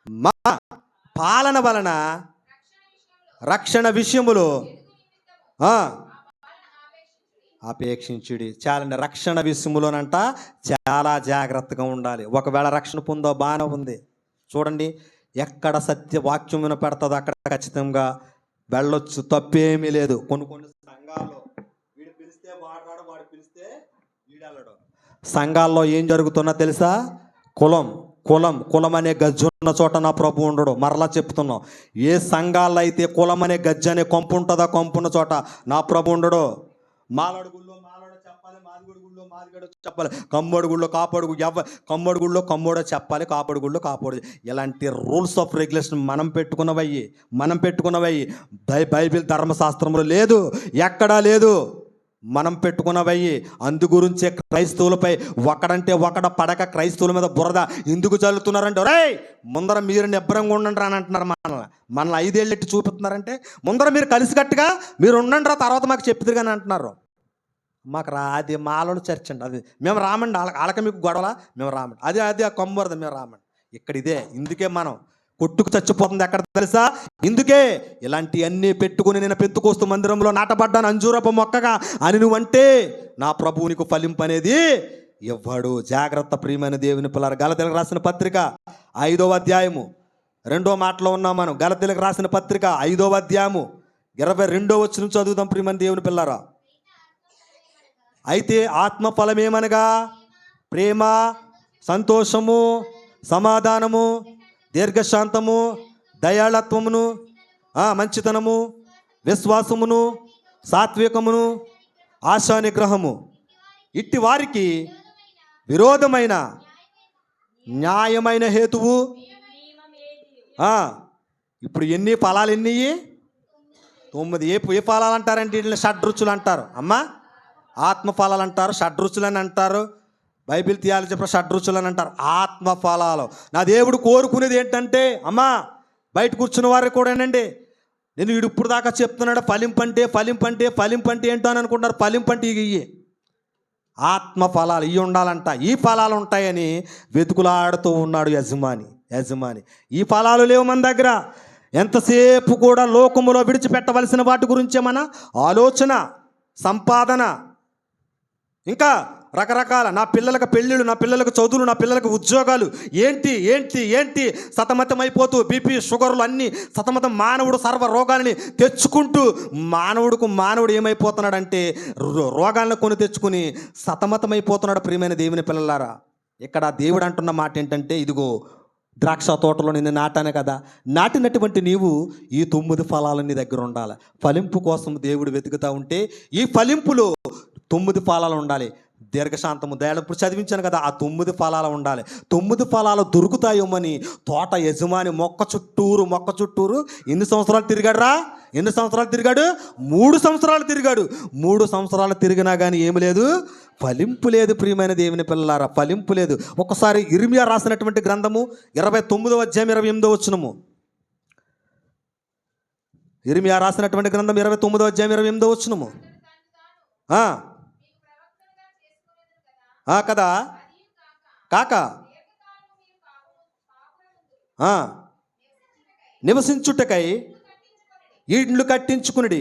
మా పాలన వలన రక్షణ విషయములో అపేక్షించుడి. చాలండి, రక్షణ విషయములోనంట చాలా జాగ్రత్తగా ఉండాలి. ఒకవేళ రక్షణ పొందో బాగానే ఉంది. చూడండి, ఎక్కడ సత్య వాక్యం వినపెడతాదో అక్కడ ఖచ్చితంగా వెళ్ళొచ్చు, తప్పేమీ లేదు. కొన్ని సంఘాల్లో వీడు పిలిస్తే వాడు, వాడు పిలిస్తే వీడెళ్ళడం. సంఘాల్లో ఏం జరుగుతున్నా తెలుసా? కులం అనే గజ్జు ఉన్న చోట నా ప్రభు ఉండడు. మరలా చెప్తున్నాం, ఏ సంఘాల్లో అయితే కులం అనే గజ్జు అనే కొంపు ఉంటుందో, కొంపున్న చోట నా ప్రభు ఉండడు. మాలడుగుల్లో మాలడు చెప్పాలి, మాదిగడుగుల్లో మాదిగడు చెప్పాలి, కమ్మడుగుల్లో కాపాడుగు, కమ్మడుగుల్లో కమ్మోడో చెప్పాలి, కాపాడుగుల్లో కాపాడు. ఇలాంటి రూల్స్ ఆఫ్ రెగ్యులేషన్ మనం పెట్టుకున్నవయ్యి బైబిల్ ధర్మశాస్త్రంలో లేదు, ఎక్కడా లేదు. మనం పెట్టుకున్నవయ్యి. అందు గురించే క్రైస్తవులపై ఒకడంటే ఒకడ పడక క్రైస్తవుల మీద బురద ఎందుకు చల్లుతున్నారంటే, రే ముందర మీరు నిబ్బరంగా ఉండండి అని అంటున్నారు. మనల్ని 5 ఏళ్ళు ఎట్టి చూపిస్తున్నారంటే, ముందర మీరు కలిసికట్టుగా మీరు ఉండండి రా, తర్వాత మాకు చెప్తురు కానీ అంటున్నారు. మాకు అది మాలోని చర్చ అండి, అది మేము రామండి. వాళ్ళకి మీకు గొడవలా, మేము రామండి. అది ఆ కొమ్మరద, మేము రామండి. ఇక్కడ ఇదే. ఇందుకే మనం కొట్టుకు చచ్చిపోతుంది. ఎక్కడ తెలుసా? ఇందుకే ఇలాంటివన్నీ పెట్టుకుని నేను పెంతుకోస్తు మందిరంలో నాటబడ్డాను అంజూరపు మొక్కగా అని నువ్వంటే నా ప్రభువు నీకు ఫలింపు అనేది ఇవ్వడు. జాగ్రత్త ప్రియమైన దేవుని పిల్లలు. గలతీయులకు రాసిన పత్రిక 5వ అధ్యాయము 2వ మాటలో ఉన్నాం మనం. గలతీయులకు రాసిన పత్రిక 5వ అధ్యాయము 22వ వచనం చదువుదాం ప్రియమైన దేవుని పిల్లరా. అయితే ఆత్మ ఫలమేమనగా ప్రేమ, సంతోషము, సమాధానము, దీర్ఘశాంతము, దయాళత్వమును, మంచితనము, విశ్వాసమును, సాత్వికమును, ఆశానిగ్రహము. ఇట్టి వారికి విరోధమైన న్యాయమైన హేతువు. ఇప్పుడు ఎన్ని ఫలాలు? 9. ఏ ఫలాలు అంటారంటే వీటిని షడ్రుచులు అంటారు. అమ్మా, ఆత్మ ఫలాలు అంటారు, షడ్రుచులని అంటారు. బైబిల్ థియాలజీ చెప్పిన షడ్రుచులు అని అంటారు. ఆత్మ ఫలాలు. నా దేవుడు కోరుకునేది ఏంటంటే, అమ్మా బయట కూర్చున్న వారికి కూడానండి, నేను వీడు ఇప్పుడు దాకా చెప్తున్నాడు ఫలింపంటే ఏంటో అని అనుకుంటున్నారు. ఫలింపంటే ఇవి ఆత్మ ఫలాలు, ఇవి ఉండాలంట. ఈ ఫలాలు ఉంటాయని వెతుకులాడుతూ ఉన్నాడు యజమాని. ఈ ఫలాలు లేవు మన దగ్గర. ఎంతసేపు కూడా లోకములో విడిచిపెట్టవలసిన వాటి గురించే మన ఆలోచన, సంపాదన, ఇంకా రకరకాల, నా పిల్లలకు పెళ్ళిళ్ళు, నా పిల్లలకు చదువులు, నా పిల్లలకు ఉద్యోగాలు, ఏంటి సతమతమైపోతూ బీపీ, షుగర్లు అన్నీ సతమతం. మానవుడు సర్వ రోగాలని తెచ్చుకుంటూ మానవుడు ఏమైపోతున్నాడంటే రోగాలను కొని తెచ్చుకుని సతమతమైపోతున్నాడు ప్రియమైన దేవుని పిల్లలారా. ఇక్కడ దేవుడు అంటున్న మాట ఏంటంటే, ఇదిగో ద్రాక్ష తోటలో నిన్ను నాటాను కదా, నాటినటువంటి నీవు ఈ 9 ఫలాలు నీ దగ్గర ఉండాలి. ఫలింపు కోసం దేవుడు వెతుకుతూ ఉంటే ఈ ఫలింపులో 9 ఫలాలు ఉండాలి. దీర్ఘశాంతము దయాళు, ఇప్పుడు చదివించాను కదా, ఆ 9 ఫలాలు ఉండాలి. 9 ఫలాలు దొరుకుతాయోమని తోట యజమాని మొక్క చుట్టూరు ఎన్ని సంవత్సరాలు తిరిగాడు రా? ఎన్ని సంవత్సరాలు తిరిగాడు? 3 సంవత్సరాలు తిరిగాడు. 3 సంవత్సరాలు తిరిగినా కానీ ఏమి లేదు, ఫలింపు లేదు. ప్రియమైన దేవుని పిల్లలారా, ఫలింపు లేదు. ఒకసారి ఇర్మియా రాసినటువంటి గ్రంథము 29వ అధ్యాయం 28వ వచనము. ఇర్మియా రాసినటువంటి గ్రంథం 29వ అధ్యాయం 28వ వచనము. కదా కాక నివసించుటకై ఇండ్లు కట్టించుకునిడి,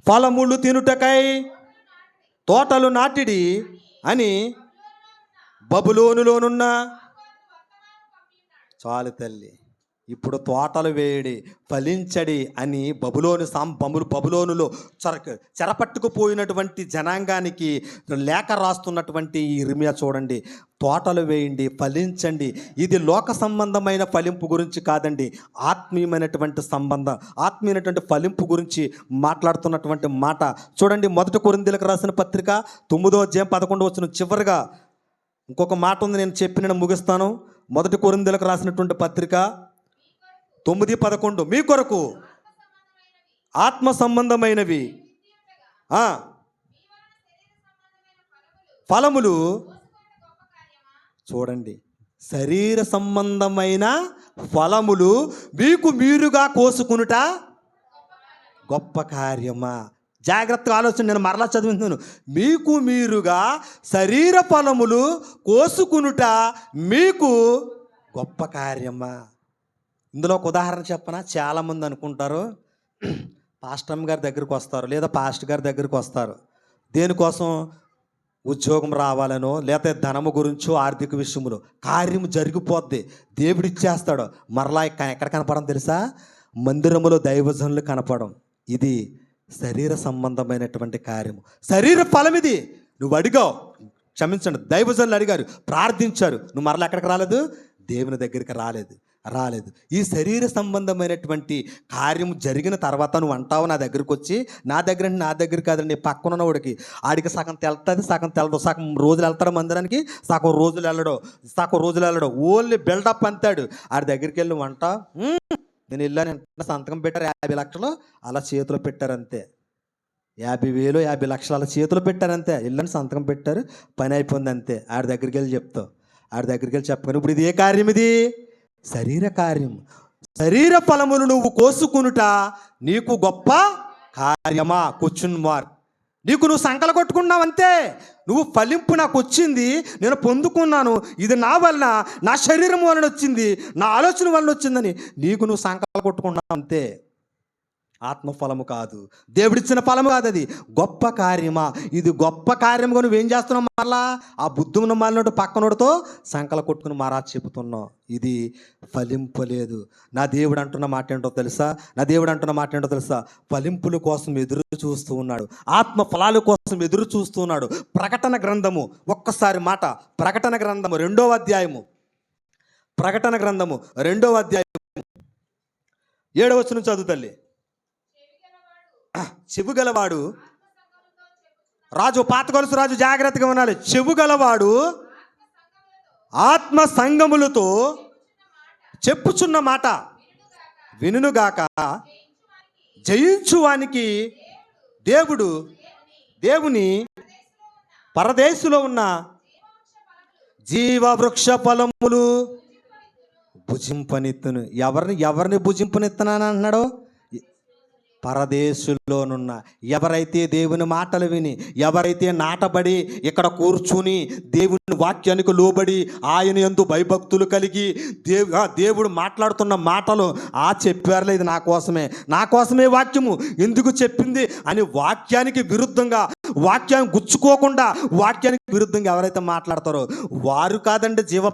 ఫలములు తినుటకై తోటలు నాటిడి అని బబులోనులోనున్న. చాలు తల్లి, ఇప్పుడు తోటలు వేయడి, ఫలించడి అని బబులోనులో చెరపట్టుకుపోయినటువంటి జనాంగానికి లేఖ రాస్తున్నటువంటి ఈ ఇర్మియా చూడండి. తోటలు వేయండి, ఫలించండి. ఇది లోక సంబంధమైన ఫలింపు గురించి కాదండి, ఆత్మీయమైనటువంటి ఆత్మీయమైనటువంటి ఫలింపు గురించి మాట్లాడుతున్నటువంటి మాట చూడండి. 1 కొరింథీయులకు రాసిన పత్రిక 9వ అధ్యాయం 11వ వచనం చివరిగా ఇంకొక మాట ఉంది, నేను చెప్పి నేను ముగిస్తాను. 1 కొరింథీయులకు రాసినటువంటి పత్రిక 9:11, మీ కొరకు ఆత్మ సంబంధమైనవి ఫలములు. చూడండి, శరీర సంబంధమైన ఫలములు మీకు మీరుగా కోసుకునుట గొప్ప కార్యమా? జాగ్రత్తగా ఆలోచన, నేను మరలా చదివిస్తున్నాను. మీకు మీరుగా శరీర ఫలములు కోసుకునుట మీకు గొప్ప కార్యమా? ఇందులో ఒక ఉదాహరణ చెప్పనా? చాలామంది అనుకుంటారు, పాస్టర్ గారి దగ్గరికి వస్తారు లేదా పాస్టర్ గారి దగ్గరికి వస్తారు దేనికోసం? ఉద్యోగం రావాలనో లేకపోతే ధనము గురించో ఆర్థిక విషయంలో కార్యము జరిగిపోద్ది, దేవుడు ఇచ్చేస్తాడు. మరలా ఎక్కడ కనపడం తెలుసా? మందిరములో దైవజనులు కనపడం. ఇది శరీర సంబంధమైనటువంటి కార్యము, శరీర ఫలం ఇది. నువ్వు అడిగావు, క్షమించండి, దైవజనులు అడిగారు, ప్రార్థించారు, నువ్వు మరలా ఎక్కడికి రాలేదు? దేవుని దగ్గరికి రాలేదు. ఈ శరీర సంబంధమైనటువంటి కార్యము జరిగిన తర్వాత నువ్వు అంటావు నా దగ్గరికి వచ్చి, నా దగ్గర కాదండి, పక్కన వాడికి, ఆడికి సగం తెలుతుంది సగం తెలదు, సగం రోజులు వెళ్తాడు మందిరానికి, సగం రోజులు వెళ్ళడు, ఓన్లీ బిల్డప్ అంతాడు. ఆడి దగ్గరికి వెళ్ళి వంట, నేను వెళ్ళాను, సంతకం పెట్టారు 50 లక్షలు అలా చేతిలో పెట్టారు అంతే, 50,000 50 లక్షలు అలా చేతిలో పెట్టారు అంతే, వెళ్ళని సంతకం పెట్టారు, పని అయిపోయింది అంతే. ఆడి దగ్గరికి వెళ్ళి చెప్తావు, ఆడి దగ్గరికి వెళ్ళి చెప్పగానే, ఇప్పుడు ఇది ఏ కార్యం? ఇది శరీర కార్యం. శరీర ఫలములు నువ్వు కోసుకునుట నీకు గొప్ప కార్యమా? Question mark. నీకు నువ్వు సంకల కొట్టుకున్నావు అంతే. నువ్వు ఫలింపు నాకు వచ్చింది, నేను పొందుకున్నాను, ఇది నా వలన, నా శరీరం వలన వచ్చింది, నా ఆలోచన వలన వచ్చిందని నీకు నువ్వు సంకల కొట్టుకున్నావు అంతే. ఆత్మఫలము కాదు, దేవుడిచ్చిన ఫలము కాదు, అది గొప్ప కార్యమా? ఇది గొప్ప కార్యముగా నువ్వేం చేస్తున్నావు? మరలా ఆ బుద్ధున్న మాలినట్టు పక్కనోడితో సంకల కొట్టుకుని మారా చెబుతున్నావు. ఇది ఫలింపలేదు. నా దేవుడు అంటున్న మాట ఏంటో తెలుసా? ఫలింపుల కోసం ఎదురు చూస్తూ ఉన్నాడు, ఆత్మ ఫలాల కోసం ఎదురు చూస్తూ ఉన్నాడు. ప్రకటన గ్రంథము, ఒక్కసారి మాట, ప్రకటన గ్రంథము 2వ అధ్యాయము, 7వ వచనం చదువు తల్లి. చెవుగలవాడు రాజు, పాత గొలుసు రాజు, జాగ్రత్తగా ఉండాలి. చెవుగలవాడు ఆత్మ సంగములతో చెప్పుచున్న మాట వినుగాక. జయించువానికి దేవుని పరదేశులో ఉన్న జీవవృక్ష ఫలములు భుజింపనిత్తును. ఎవరిని భుజింపనిత్తనని అంటున్నాడు? పరదేశుల్లోనున్న, ఎవరైతే దేవుని మాటలు విని, ఎవరైతే నాటబడి ఇక్కడ కూర్చుని దేవుని వాక్యానికి లోబడి ఆయన యందు భయభక్తులు కలిగి దేవుడు మాట్లాడుతున్న మాటలు చెప్పారులే, ఇది నా కోసమే వాక్యము ఎందుకు చెప్పింది అని వాక్యానికి విరుద్ధంగా, వాక్యాన్ని గుచ్చుకోకుండా వాక్యానికి విరుద్ధంగా ఎవరైతే మాట్లాడతారో వారు కాదండి జీవ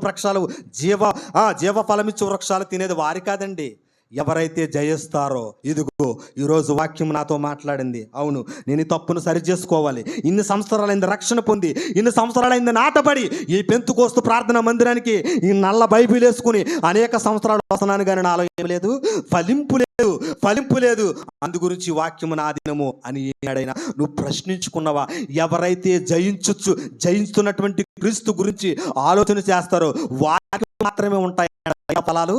ఫలమిచ్చు వృక్షాలు తినేది, వారు కాదండి. ఎవరైతే జయిస్తారో, ఇదిగో ఈరోజు వాక్యం నాతో మాట్లాడింది. అవును, నేను ఈ తప్పును సరి చేసుకోవాలి. ఇన్ని సంవత్సరాలైంది రక్షణ పొంది, ఇన్ని సంవత్సరాలైంది నాటబడి ఈ పెంతుకోస్తు ప్రార్థన మందిరానికి ఈ నల్ల బైబిల్ వేసుకుని అనేక సంవత్సరాలు వస్తున్నాను, కానీ నాలో ఏం లేదు, ఫలింపు లేదు. అందు గురించి వాక్యము నా దినము అని ఏనాడైనా నువ్వు ప్రశ్నించుకున్నావా? ఎవరైతే జయిస్తున్నటువంటి క్రీస్తు గురించి ఆలోచన చేస్తారో వారికి మాత్రమే ఉంటాయి ఫలాలు,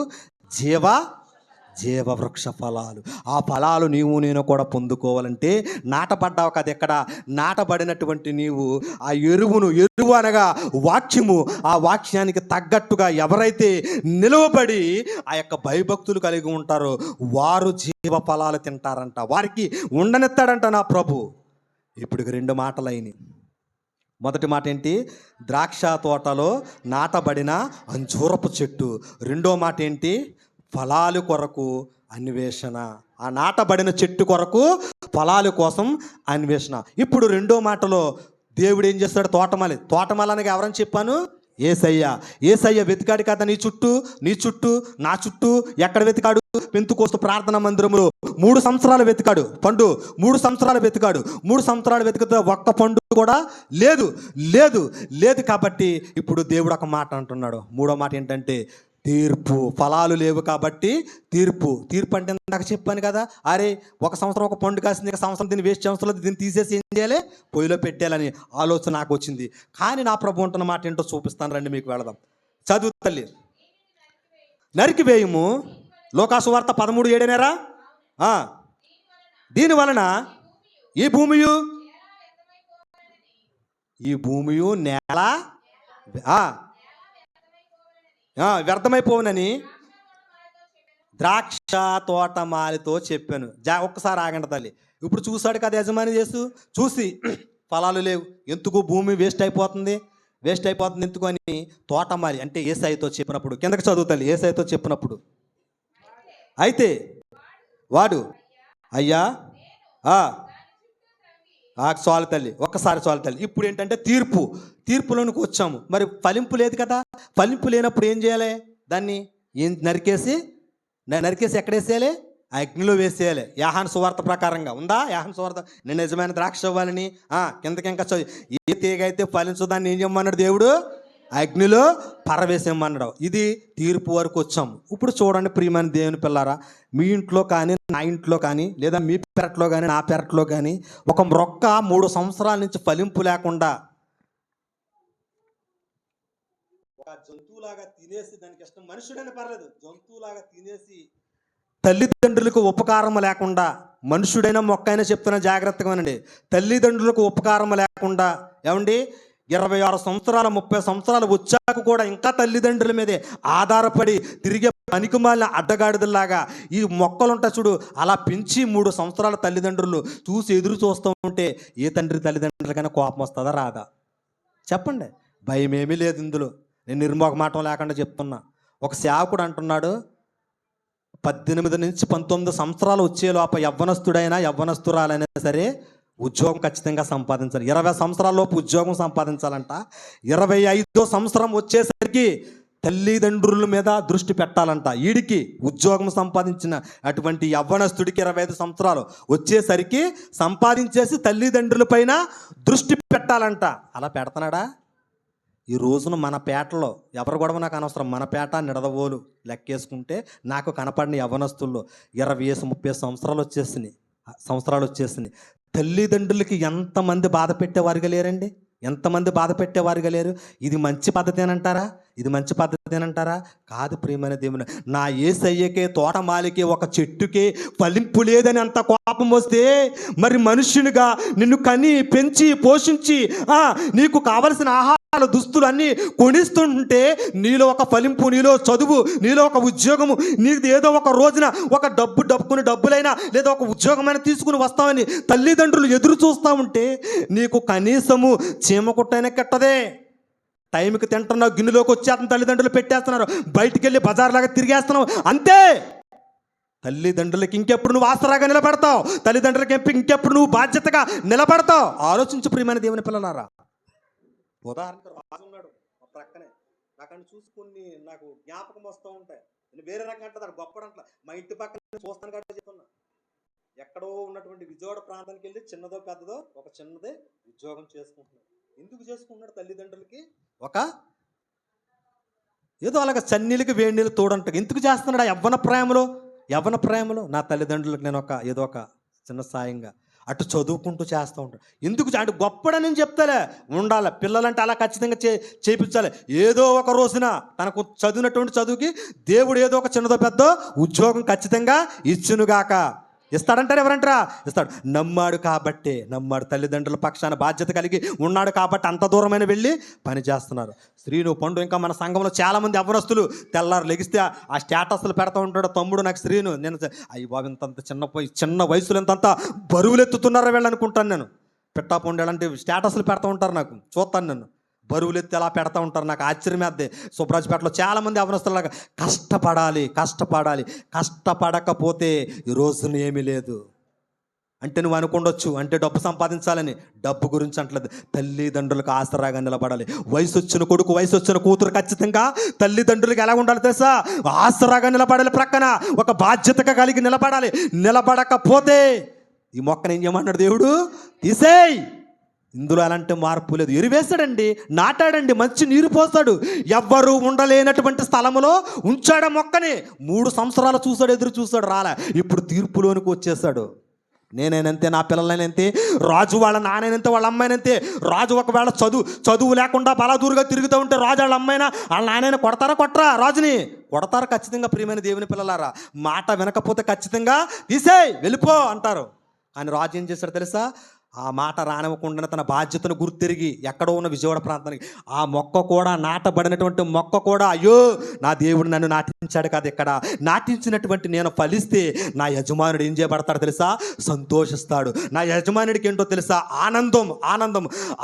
జీవ వృక్ష ఫలాలు. ఆ ఫలాలు నీవు నేను కూడా పొందుకోవాలంటే నాటబడ్డావు కదా. ఎక్కడ నాటబడినటువంటి నీవు ఆ ఎరువు అనగా వాక్యము, ఆ వాక్యానికి తగ్గట్టుగా ఎవరైతే నిలువబడి ఆ యొక్క భయభక్తులు కలిగి ఉంటారో వారు జీవ ఫలాలు తింటారంట, వారికి ఉండనెత్తాడంట నా ప్రభు. ఇప్పుడు 2 మాటలు అయినాయి. మొదటి మాట ఏంటి? ద్రాక్ష తోటలో నాటబడిన అంజూరపు చెట్టు. రెండో మాట ఏంటి? ఫలాలు కొరకు అన్వేషణ. ఆ నాటబడిన చెట్టు కొరకు ఫలాలు కోసం అన్వేషణ. ఇప్పుడు రెండో మాటలో దేవుడు ఏం చేస్తాడు? తోటమాలి అనగా ఎవరని చెప్పాను? ఏసయ్య వెతికాడు కదా నీ చుట్టూ, నా చుట్టూ. ఎక్కడ వెతికాడు? పెంతుకోస్తు ప్రార్థన మందిరంలో 3 సంవత్సరాలు వెతికాడు. 3 సంవత్సరాలు వెతికాడు. 3 సంవత్సరాలు వెతికితే ఒక్క పండు కూడా లేదు. కాబట్టి ఇప్పుడు దేవుడు ఒక మాట అంటున్నాడు. మూడో మాట ఏంటంటే తీర్పు. ఫలాలు లేవు కాబట్టి తీర్పు అంటే నాకు చెప్పాను కదా, అరే 1 సంవత్సరం ఒక పండు కాసింది, 1 సంవత్సరం దీన్ని వేస్ట్ సంవత్సరాలు దీన్ని తీసేసి ఏం చేయాలి? పొయ్యిలో పెట్టాలని ఆలోచన నాకు వచ్చింది. కానీ నా ప్రభు అంటున్న మాట ఏంటో చూపిస్తాను రండి, మీకు వెళదాం. చదువు తల్లి. నరికివేయము. లోకాసు వార్త 13:7 దీని వలన ఈ భూమియు నేల వ్యర్థమైపోవునని ద్రాక్ష తోటమాలితో చెప్పాను. ఒక్కసారి ఆగండి తల్లి. ఇప్పుడు చూశాడు కదా యజమాని చూసి ఫలాలు లేవు, ఎందుకు భూమి వేస్ట్ అయిపోతుంది ఎందుకు అని తోటమాలి అంటే యేసయ్యతో చెప్పినప్పుడు, కిందకి చదువు తల్లి. యేసయ్యతో చెప్పినప్పుడు అయితే వాడు, అయ్యా చాలు తల్లి, ఒక్కసారి చాలు తల్లి. ఇప్పుడు ఏంటంటే తీర్పులోనికి వచ్చాము. మరి ఫలింపు లేదు కదా. ఫలింపు లేనప్పుడు ఏం చేయాలి? దాన్ని నరికేసి ఎక్కడేసేయాలి? అగ్నిలో వేసేయాలి. యోహాను సువార్త ప్రకారంగా ఉందా? యోహాను సువార్త నేను నిజమైన ద్రాక్ష అవ్వాలని కిందకి ఇంకా ఏ తీగ అయితే ఫలించు దాన్ని ఏం చేయమన్నాడు దేవుడు? అగ్నిలో పరవేసేయమన్నాడు. ఇది తీర్పు వరకు వచ్చాము. ఇప్పుడు చూడండి ప్రియమైన దేవుని పిల్లారా, మీ ఇంట్లో కానీ, నా ఇంట్లో కానీ, లేదా మీ పెరట్లో కానీ, నా పెరట్లో కానీ ఒక మొక్క 3 సంవత్సరాల నుంచి ఫలింపు లేకుండా ఒక జంతువులాగా తినేసి, దానికి ఇష్టం మనుషుడైనా పర్లేదు, జంతువులాగా తినేసి తల్లిదండ్రులకు ఉపకారం లేకుండా, మనుషుడైనా మొక్క అయినా చెప్తున్నా జాగ్రత్తగా వినండి, తల్లిదండ్రులకు ఉపకారం లేకుండా ఏమండి 26 సంవత్సరాలు 30 సంవత్సరాలు వచ్చాక కూడా ఇంకా తల్లిదండ్రుల మీదే ఆధారపడి తిరిగే పనికిమాలిన అడ్డగాడిదలాగా ఈ మొక్కలు ఉంటాయి చూడు, అలా పెంచి 3 సంవత్సరాల తల్లిదండ్రులు చూసి ఎదురు చూస్తూ ఉంటే ఏ తండ్రి తల్లిదండ్రులకైనా కోపం వస్తుందా రాదా? చెప్పండి. భయం ఏమీ లేదు ఇందులో. నేను నిర్మోహమాటం లేకుండా చెప్తున్నా. ఒక సేవకుడు అంటున్నాడు, 18 నుంచి 19 సంవత్సరాలు వచ్చే లోప యవ్వనస్తురాలైనా సరే ఉద్యోగం ఖచ్చితంగా సంపాదించాలి. 20 సంవత్సరాల లోపు ఉద్యోగం సంపాదించాలంట. 25వ సంవత్సరం వచ్చేసరికి తల్లిదండ్రుల మీద దృష్టి పెట్టాలంట. వీడికి ఉద్యోగం సంపాదించిన అటువంటి యవ్వనస్తుడికి 25 సంవత్సరాలు వచ్చేసరికి సంపాదించేసి తల్లిదండ్రుల పైన దృష్టి పెట్టాలంట. అలా పెడతాడా? ఈ రోజున మన పేటలో ఎవరు కూడా నాకు అనవసరం, మన పేట నిడదవోలు లెక్కేసుకుంటే నాకు కనపడిన యవ్వనస్తుల్లో 20-30 సంవత్సరాలు వచ్చేసినాయి. తల్లిదండ్రులకి ఎంతమంది బాధ పెట్టేవారుగా లేరండి? ఎంతమంది బాధ పెట్టేవారుగా లేరు? ఇది మంచి పద్ధతేనంటారా? కాదు ప్రియమైన దేవుని. నా యేసయ్యకే, తోటమాలికే, ఒక చెట్టుకే ఫలింపు లేదని అంత కోపం వస్తే మరి మనుష్యునిగా నిన్ను కని పెంచి పోషించి నీకు కావలసిన ఆహార దుస్తులు అన్నీ కొనిస్తుంటే నీలో ఒక ఫలింపు, నీలో చదువు, నీలో ఒక ఉద్యోగము, నీకు ఏదో ఒక రోజున ఒక డబ్బులైనా లేదా ఒక ఉద్యోగమైనా తీసుకుని వస్తామని తల్లిదండ్రులు ఎదురు చూస్తూ ఉంటే నీకు కనీసము చీమకుట్టైనా కెట్టదే. టైంకి తింటున్నావు, గిన్నెలోకి వచ్చేస్తున్న తల్లిదండ్రులు పెట్టేస్తున్నారు, బయటికి వెళ్ళి బజార్లాగా తిరిగేస్తున్నావు, అంతే. తల్లిదండ్రులకి ఇంకెప్పుడు నువ్వు ఆసరాగా నిలబడతావు? తల్లిదండ్రులకి ఇంకెప్పుడు నువ్వు బాధ్యతగా నిలబడతావు? ఆలోచించు ప్రియమైన దేవుని పిల్లలారా. ఉదాహరణకు రాజు ఉన్నాడు, ప్రక్కనే నాకంటే చూసుకుని నాకు జ్ఞాపకం వస్తూ ఉంటాయి. నేను వేరే రకంగా అంటే దాని గొప్పడంట్ల మా ఇంటి పక్కన చూస్తాను కాబట్టి చెప్తున్నా. ఎక్కడో ఉన్నటువంటి విజయవాడ ప్రాంతానికి వెళ్ళి చిన్నదో పెద్దదో ఒక చిన్నదే ఉద్యోగం చేసుకుంటున్నాడు. ఎందుకు చేసుకుంటున్నాడు? తల్లిదండ్రులకి ఒక ఏదో అలాగ చన్నీళ్ళకి వేడి నీళ్ళు తోడంట. ఎందుకు చేస్తున్నాడు? ఆ యవ్వన ప్రేమలో నా తల్లిదండ్రులకు నేను ఏదో ఒక చిన్న సాయంగా అటు చదువుకుంటూ చేస్తూ ఉంటాడు. ఎందుకు అంటే గొప్పడని చెప్తాలే ఉండాలి. పిల్లలంటే అలా ఖచ్చితంగా చేయించాలి. ఏదో ఒక రోజున తనకు చదివినటువంటి చదువుకి దేవుడు ఏదో ఒక చిన్నదో పెద్దో ఉద్యోగం ఖచ్చితంగా ఇచ్చునుగాక. ఇస్తాడంటారు. ఎవరంటారా? ఇస్తాడు. నమ్మాడు తల్లిదండ్రుల పక్షాన బాధ్యత కలిగి ఉన్నాడు కాబట్టి అంత దూరమైన వెళ్ళి పని చేస్తున్నారు. శ్రీను పండు ఇంకా మన సంఘంలో చాలామంది యవ్వనస్తులు తెల్లారు లెగిస్తే ఆ స్టేటస్లు పెడతా ఉంటాడు. తమ్ముడు నాకు శ్రీను, నేను అయ్యి బాబు ఇంతంత చిన్న వయసులో ఇంతంత బరువులు ఎత్తుతున్నారా వీళ్ళు అనుకుంటాను. నేను పిట్టా పొండాలంటే స్టేటస్లు పెడతా ఉంటారు. నాకు చూస్తాను, నేను బరువులు ఎత్తి ఎలా పెడతా ఉంటారు. నాకు ఆశ్చర్యమేద్దే. సుబ్రాజ్పేటలో చాలామంది అవనస్తులాగా కష్టపడకపోతే ఈ రోజున ఏమీ లేదు అంటే నువ్వు అనుకుండొచ్చు అంటే డబ్బు సంపాదించాలని. డబ్బు గురించి అంటలేదు. తల్లిదండ్రులకు ఆసరాగా నిలబడాలి. వయసు వచ్చిన కొడుకు, వయసు వచ్చిన కూతురు ఖచ్చితంగా తల్లిదండ్రులకు ఎలా ఉండాలి తెలుసా? ఆసరాగా నిలబడాలి. ప్రక్కన ఒక బాధ్యతగా కలిగి నిలబడాలి. నిలబడకపోతే ఈ మొక్కను ఏం చేయమన్నాడు దేవుడు? తీసేయ్. ఇందులో అలాంటి మార్పు లేదు. ఎరువేస్తాడండి, నాటాడండి, మంచి నీరు పోస్తాడు. ఎవ్వరూ ఉండలేనటువంటి స్థలంలో ఉంచాడు మొక్కని. 3 సంవత్సరాలు చూస్తాడు, ఎదురు చూస్తాడు, రాలే. ఇప్పుడు తీర్పులోనికి వచ్చేసాడు. నేనేనంతే, నా పిల్లలైనంతే, రాజు వాళ్ళ నాన్నైనంతే, వాళ్ళ అమ్మాయినంతే. రాజు ఒకవేళ చదువు లేకుండా బలాదూరుగా తిరుగుతూ ఉంటే రాజు వాళ్ళ అమ్మాయినా వాళ్ళ నాయనైనా కొట్టరా? రాజుని కొడతారు ఖచ్చితంగా. ప్రియమైన దేవుని పిల్లలారా, మాట వినకపోతే ఖచ్చితంగా తీసేయ్, వెళ్ళిపో అంటారు. కానీ రాజు ఏం చేశాడు తెలుసా? ఆ మాట రానివ్వకుండా తన బాధ్యతను గుర్తిరిగి ఎక్కడో ఉన్న విజయవాడ ప్రాంతానికి ఆ మొక్క కూడా, నాటబడినటువంటి మొక్క కూడా, అయ్యో నా దేవుడు నన్ను నాటించాడు కదా, ఇక్కడ నాటించినటువంటి నేను ఫలిస్తే నా యజమానుడు ఏం చేయబడతాడు తెలుసా? సంతోషిస్తాడు. నా యజమానుడికి ఏంటో తెలుసా? ఆనందం.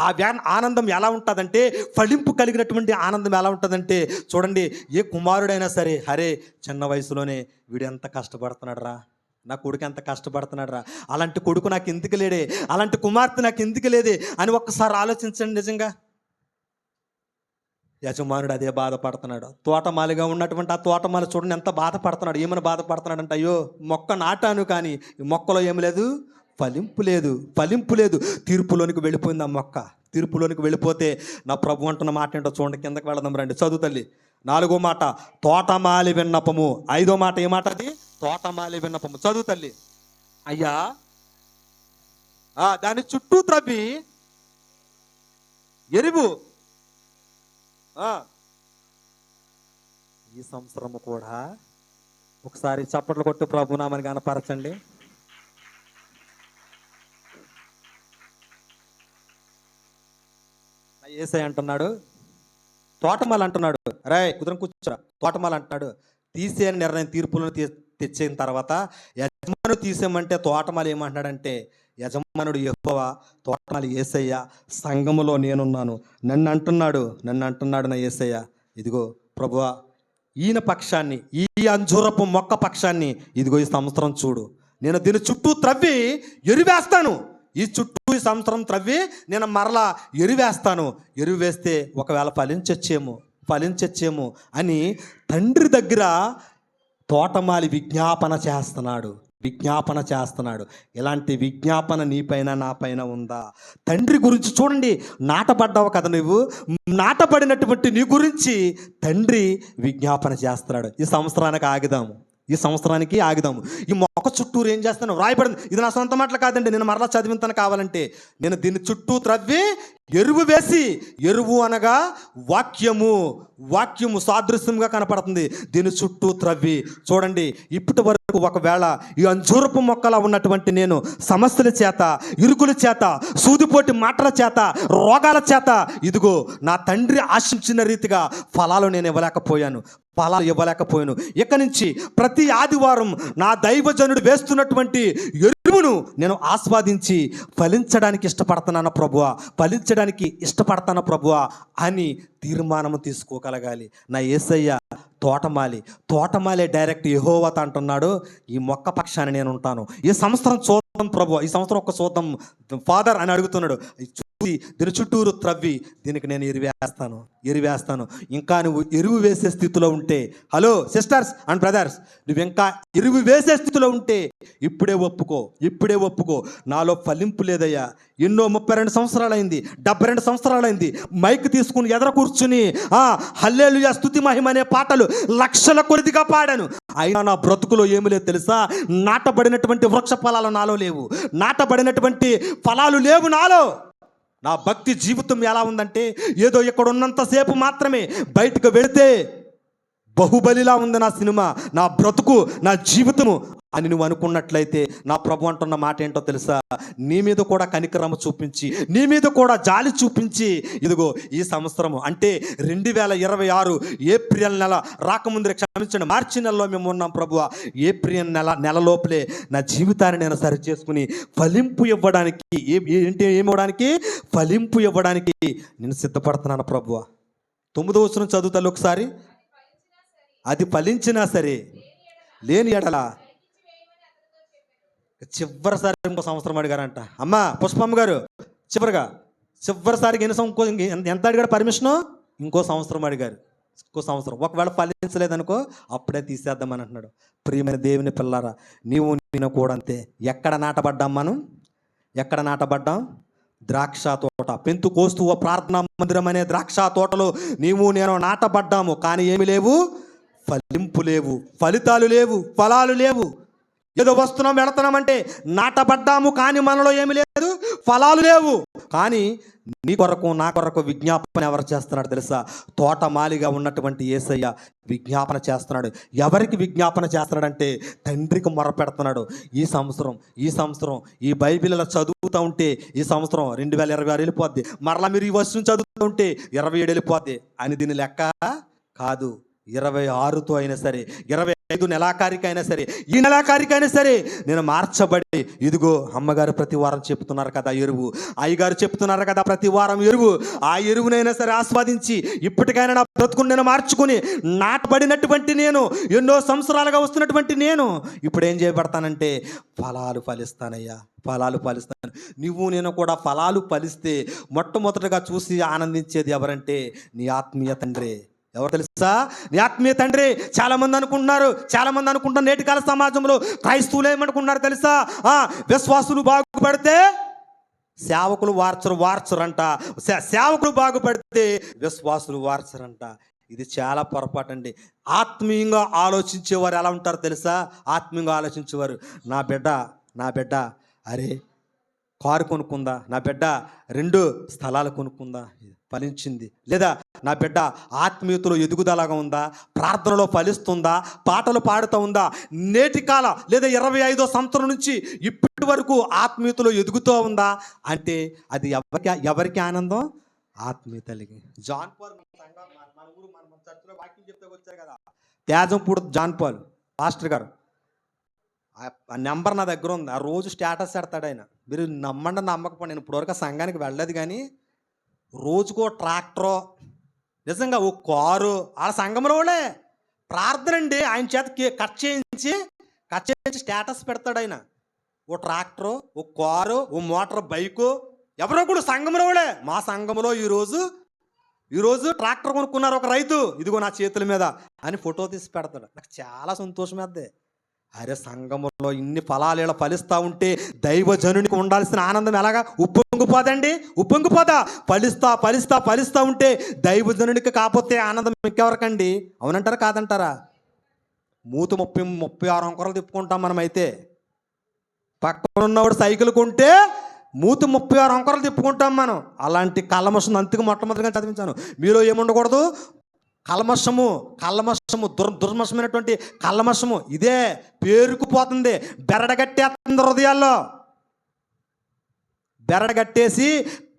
ఆ ఆనందం ఎలా ఉంటుందంటే, ఫలింపు కలిగినటువంటి ఆనందం ఎలా ఉంటుందంటే, చూడండి, ఏ కుమారుడైనా సరే, అరే చిన్న వయసులోనే వీడు ఎంత కష్టపడుతున్నాడు రా, నా కొడుకు ఎంత కష్టపడుతున్నాడు రా, అలాంటి కొడుకు నాకు ఎందుకు లేడే, అలాంటి కుమార్తె నాకు ఎందుకు లేదే అని ఒక్కసారి ఆలోచించండి. నిజంగా యజమానుడు అదే బాధపడుతున్నాడు. తోటమాలిగా ఉన్నటువంటి ఆ తోటమాలి చూడండి ఎంత బాధపడుతున్నాడు. ఏమైనా బాధపడుతున్నాడు అంటే, అయ్యో మొక్క నాటాను కానీ ఈ మొక్కలో ఏమి లేదు, ఫలింపు లేదు. తీర్పులోనికి వెళ్ళిపోయింది ఆ మొక్క. తీర్పులోనికి వెళ్ళిపోతే నా ప్రభు అంటున్న మాట ఏంటో చూడండి. కిందకి వెళదాం రండి. చదువు తల్లి. 4వ మాట తోటమాలి విన్నపము. 5వ మాట ఏ మాట అది? తోటమాలి విన్నపము. చదువు తల్లి. అయ్యా దాని చుట్టూ త్రవ్వి ఎరువు. ఈ సంవత్సరము కూడా ఒకసారి చప్పట్లు కొట్టు ప్రభునామని కనపరచండి. యేసయ్య అంటున్నాడు, తోటమాలి అంటున్నాడు, రే కుదురం కూర్చోరా, తోటమాలి అంటున్నాడు తీసేయని నిర్ణయం తీర్పులను తెచ్చిన తర్వాత యజమానుడు తీసేయమంటే తోటమాలి ఏమంటున్నాడంటే, యజమానుడు యెహోవా, తోటమాలి యేసయ్య, సంఘములో నేనున్నాను, నన్ను అంటున్నాడు నా యేసయ్య, ఇదిగో ప్రభువా ఈయన పక్షాన్ని, ఈ అంజూరపు మొక్క పక్షాన్ని ఇదిగో ఈ సంవత్సరం చూడు, నేను దీని చుట్టూ త్రవ్వి ఎరువేస్తాను. ఈ సంవత్సరం త్రవ్వి నేను మరలా ఎరువేస్తాను. ఎరువు వేస్తే ఒకవేళ ఫలించచ్చేమో అని తండ్రి దగ్గర తోటమాలి విజ్ఞాపన చేస్తున్నాడు. ఇలాంటి విజ్ఞాపన నీపైన నాపైన ఉందా? తండ్రి గురించి చూడండి. నాటబడ్డావు కదా నువ్వు, నాటబడినటువంటి నీ గురించి తండ్రి విజ్ఞాపన చేస్తున్నాడు. ఈ సంవత్సరానికి ఆగుదాము. ఈ మొక్క చుట్టూరు ఏం చేస్తాను రాయబడింది. ఇది నా సొంత మాటలు కాదండి, నేను మరలా చదివింతాను కావాలంటే. నేను దీన్ని చుట్టూ త్రవ్వి ఎరువు వేసి, ఎరువు అనగా వాక్యము సాదృశ్యంగా కనపడుతుంది. దీని చుట్టూ త్రవ్వి చూడండి. ఇప్పటి వరకు ఒకవేళ ఈ అంజూరపు మొక్కలా ఉన్నటువంటి నేను సమస్యల చేత, ఇరుకుల చేత, సూదిపోటి మాటల చేత, రోగాల చేత ఇదిగో నా తండ్రి ఆశించిన రీతిగా ఫలాలు నేను ఇవ్వలేకపోయాను. ఇక నుంచి ప్రతి ఆదివారం నా దైవజనుడు వేస్తున్నటువంటి ఎరువును నేను ఆస్వాదించి ఫలించడానికి ఇష్టపడతాను ప్రభువా అని తీర్మానం తీసుకోగలగాలి. నా యేసయ్య తోటమాలే డైరెక్ట్ యెహోవాతో అంటున్నాడు, ఈ మొక్క పక్షాన్ని నేను ఉంటాను. ఈ సంవత్సరం చూద్దాం ప్రభువా, ఈ సంవత్సరం చూద్దాం ఫాదర్ అని అడుగుతున్నాడు. దీని చుట్టూరు త్రవ్వి దీనికి నేను ఎరువేస్తాను. ఇంకా నువ్వు ఎరువు వేసే స్థితిలో ఉంటే, హలో సిస్టర్స్ అండ్ బ్రదర్స్, నువ్వు ఇంకా ఎరువు వేసే స్థితిలో ఉంటే ఇప్పుడే ఒప్పుకో. నాలో ఫలింపు లేదయ్యా. ఎన్నో 32 సంవత్సరాలైంది, 72 సంవత్సరాలైంది మైక్ తీసుకుని ఎదర కూర్చుని హల్లెలూయా స్తుతి మహిమ అనే పాటలు లక్షల కొద్దిగా పాడాను. అయినా నా బ్రతుకులో ఏమి లేదు తెలుసా? నాటబడినటువంటి వృక్ష ఫలాలు నాలో లేవు, నాటబడినటువంటి ఫలాలు లేవు నాలో. నా భక్తి జీవితం ఎలా ఉందంటే, ఏదో ఇక్కడ ఉన్నంతసేపు మాత్రమే, బయటకు వెళితే బాహుబలిలా ఉంది నా సినిమా, నా బ్రతుకు, నా జీవితము అని నువ్వు అనుకున్నట్లయితే, నా ప్రభు అంటున్న మాట ఏంటో తెలుసా? నీ మీద కూడా కనికరమ చూపించి, నీ మీద కూడా జాలి చూపించి, ఇదిగో ఈ సంవత్సరము అంటే 2026 ఏప్రిల్ నెల రాకముందు, క్షమించండి, మార్చి నెలలో మేము ఉన్నాం ప్రభువా. ఏప్రిల్ నెల లోపలే నా జీవితాన్ని నేను సరి చేసుకుని ఫలింపు ఇవ్వడానికి, ఏమివ్వడానికి? ఫలింపు ఇవ్వడానికి నేను సిద్ధపడుతున్నాను ప్రభువా. 9వ వచనం చదువుతాను ఒకసారి. అది ఫలించినా సరే లేని ఎడల చివరిసారి ఇంకో సంవత్సరం అడిగారంట. అమ్మ పుష్పమ్మ గారు, చివరిసారికి ఎంత అడిగాడు పర్మిషను? ఇంకో సంవత్సరం అడిగారు. ఇంకో సంవత్సరం. ఒకవేళ ఫలించలేదనుకో అప్పుడే తీసేద్దామని అంటున్నాడు. ప్రియమైన దేవుని పిల్లారా, నేను కూడా అంతే. ఎక్కడ నాటబడ్డాం? ద్రాక్ష తోట, పెంతుకోస్తు ప్రార్థనా మందిరం అనే ద్రాక్ష తోటలో నేను నాటబడ్డాము. కానీ ఏమి లేవు? ఫలింపు లేవు, ఫలితాలు లేవు, ఫలాలు లేవు. ఏదో వస్తున్నాం వెళుతున్నామంటే నాటబడ్డాము, కానీ మనలో ఏమి లేదు, ఫలాలు లేవు. కానీ నీ కొరకు నా కొరకు విజ్ఞాపన ఎవరు చేస్తున్నాడు తెలుసా? తోటమాలిగా ఉన్నటువంటి యేసయ్య విజ్ఞాపన చేస్తున్నాడు. ఎవరికి విజ్ఞాపన చేస్తున్నాడంటే తండ్రికి మొరపెడుతున్నాడు. ఈ సంవత్సరం ఈ బైబిల్లో చదువుతూ ఉంటే ఈ సంవత్సరం 2026 వెళ్ళిపోద్ది, మరలా మీరు ఈ వర్షం చదువుతూ ఉంటే 27 వెళ్ళిపోద్ది అని దీని లెక్క కాదు. 26తో అయినా సరే, 25 నెలాఖరికైనా సరే, ఈ నెలాఖరికైనా సరే నేను మార్చబడి, ఇదిగో అమ్మగారు ప్రతి వారం చెప్తున్నారు కదా ఎరువు, అయ్యగారు చెప్తున్నారు కదా ప్రతి వారం ఎరువు, ఆ ఎరువునైనా సరే ఆస్వాదించి ఇప్పటికైనా నా బ్రతుకుని నేను మార్చుకుని, నాటబడినటువంటి నేను, ఎన్నో సంవత్సరాలుగా వస్తున్నటువంటి నేను ఇప్పుడు ఏం చేయబడతానంటే ఫలాలు ఫలిస్తానయ్యా, ఫలాలు ఫలిస్తాను. నువ్వు నేను కూడా ఫలాలు ఫలిస్తే మొట్టమొదటిగా చూసి ఆనందించేది ఎవరంటే నీ ఆత్మీయ తండ్రి. ఎవరు తెలుసా? నీ ఆత్మీయ తండ్రి. చాలామంది అనుకుంటున్నారు నేటి కాల సమాజంలో క్రైస్తవులు ఏమనుకున్నారు తెలుసా? విశ్వాసులు బాగుపడితే సేవకులు వార్చరంట, సేవకులు బాగుపడితే విశ్వాసులు వార్చరంట. ఇది చాలా పొరపాటు అండి. ఆత్మీయంగా ఆలోచించేవారు ఎలా ఉంటారు తెలుసా? ఆత్మీయంగా ఆలోచించేవారు, నా బిడ్డ అరే కారు కొనుక్కుందా, నా బిడ్డ 2 స్థలాలు కొనుక్కుందా, ఫలించింది. లేదా నా బిడ్డ ఆత్మీయతలో ఎదుగుదలగా ఉందా, ప్రార్థనలో ఫలిస్తుందా, పాటలు పాడుతూ ఉందా, నేటి కాల లేదా 25వ సంవత్సరం నుంచి ఇప్పటి వరకు ఆత్మీయతలో ఎదుగుతూ ఉందా అంటే అది ఎవరికి ఆనందం? ఆత్మీయతలకి. జాన్ పాల్ మన ఊరు మన చర్చిలో వాక్యం చెప్తే వచ్చారు కదా, తేజంపూడి జాన్ పాల్ పాస్టర్ గారు. ఆ నెంబర్ నా దగ్గర ఉంది. ఆ రోజు స్టేటస్ పెడతాడు ఆయన. మీరు నమ్మకపోండి, నేను ఇప్పటివరకు సంఘానికి వెళ్ళలేదు, కానీ రోజుకో ట్రాక్టరో, నిజంగా ఓ కారు, ఆ సంఘంలో వాళ్ళే ప్రార్థన అండి. ఆయన చేత కట్ చేయించి స్టేటస్ పెడతాడు ఆయన. ఓ ట్రాక్టరు, ఓ కారు, ఓ మోటార్ బైకు, ఎవరో కూడా సంఘంలో వాళ్ళే. మా సంఘంలో ఈరోజు ట్రాక్టర్ కొనుక్కున్నారు ఒక రైతు, ఇదిగో నా చేతుల మీద అని ఫోటో తీసి పెడతాడు. నాకు చాలా సంతోషం వేద్దే. అరే సంఘములో ఇన్ని ఫలాలు ఫలిస్తూ ఉంటే దైవజనునికి ఉండాల్సిన ఆనందం ఎలాగా ఉప్పొంగిపోదా? ఫలిస్తా ఉంటే దైవజనునికి కాకపోతే ఆనందం ఇంకెవరకండి? అవునంటారా కాదంటారా? మూత 36 వంకరలు తిప్పుకుంటాం మనమైతే. పక్కన ఉన్నవాడు సైకిల్ కొంటే మూత 36 వంకరలు తిప్పుకుంటాం మనం. అలాంటి కల్మషం అందుకు మొట్టమొదటిగా చదివించాను. మీలో ఏముండకూడదు? కల్మషము, దుర్మషమైనటువంటి కల్మషము ఇదే పేరుకుపోతుంది, బెరడగట్టేస్తుంది హృదయాల్లో. బెరడగట్టేసి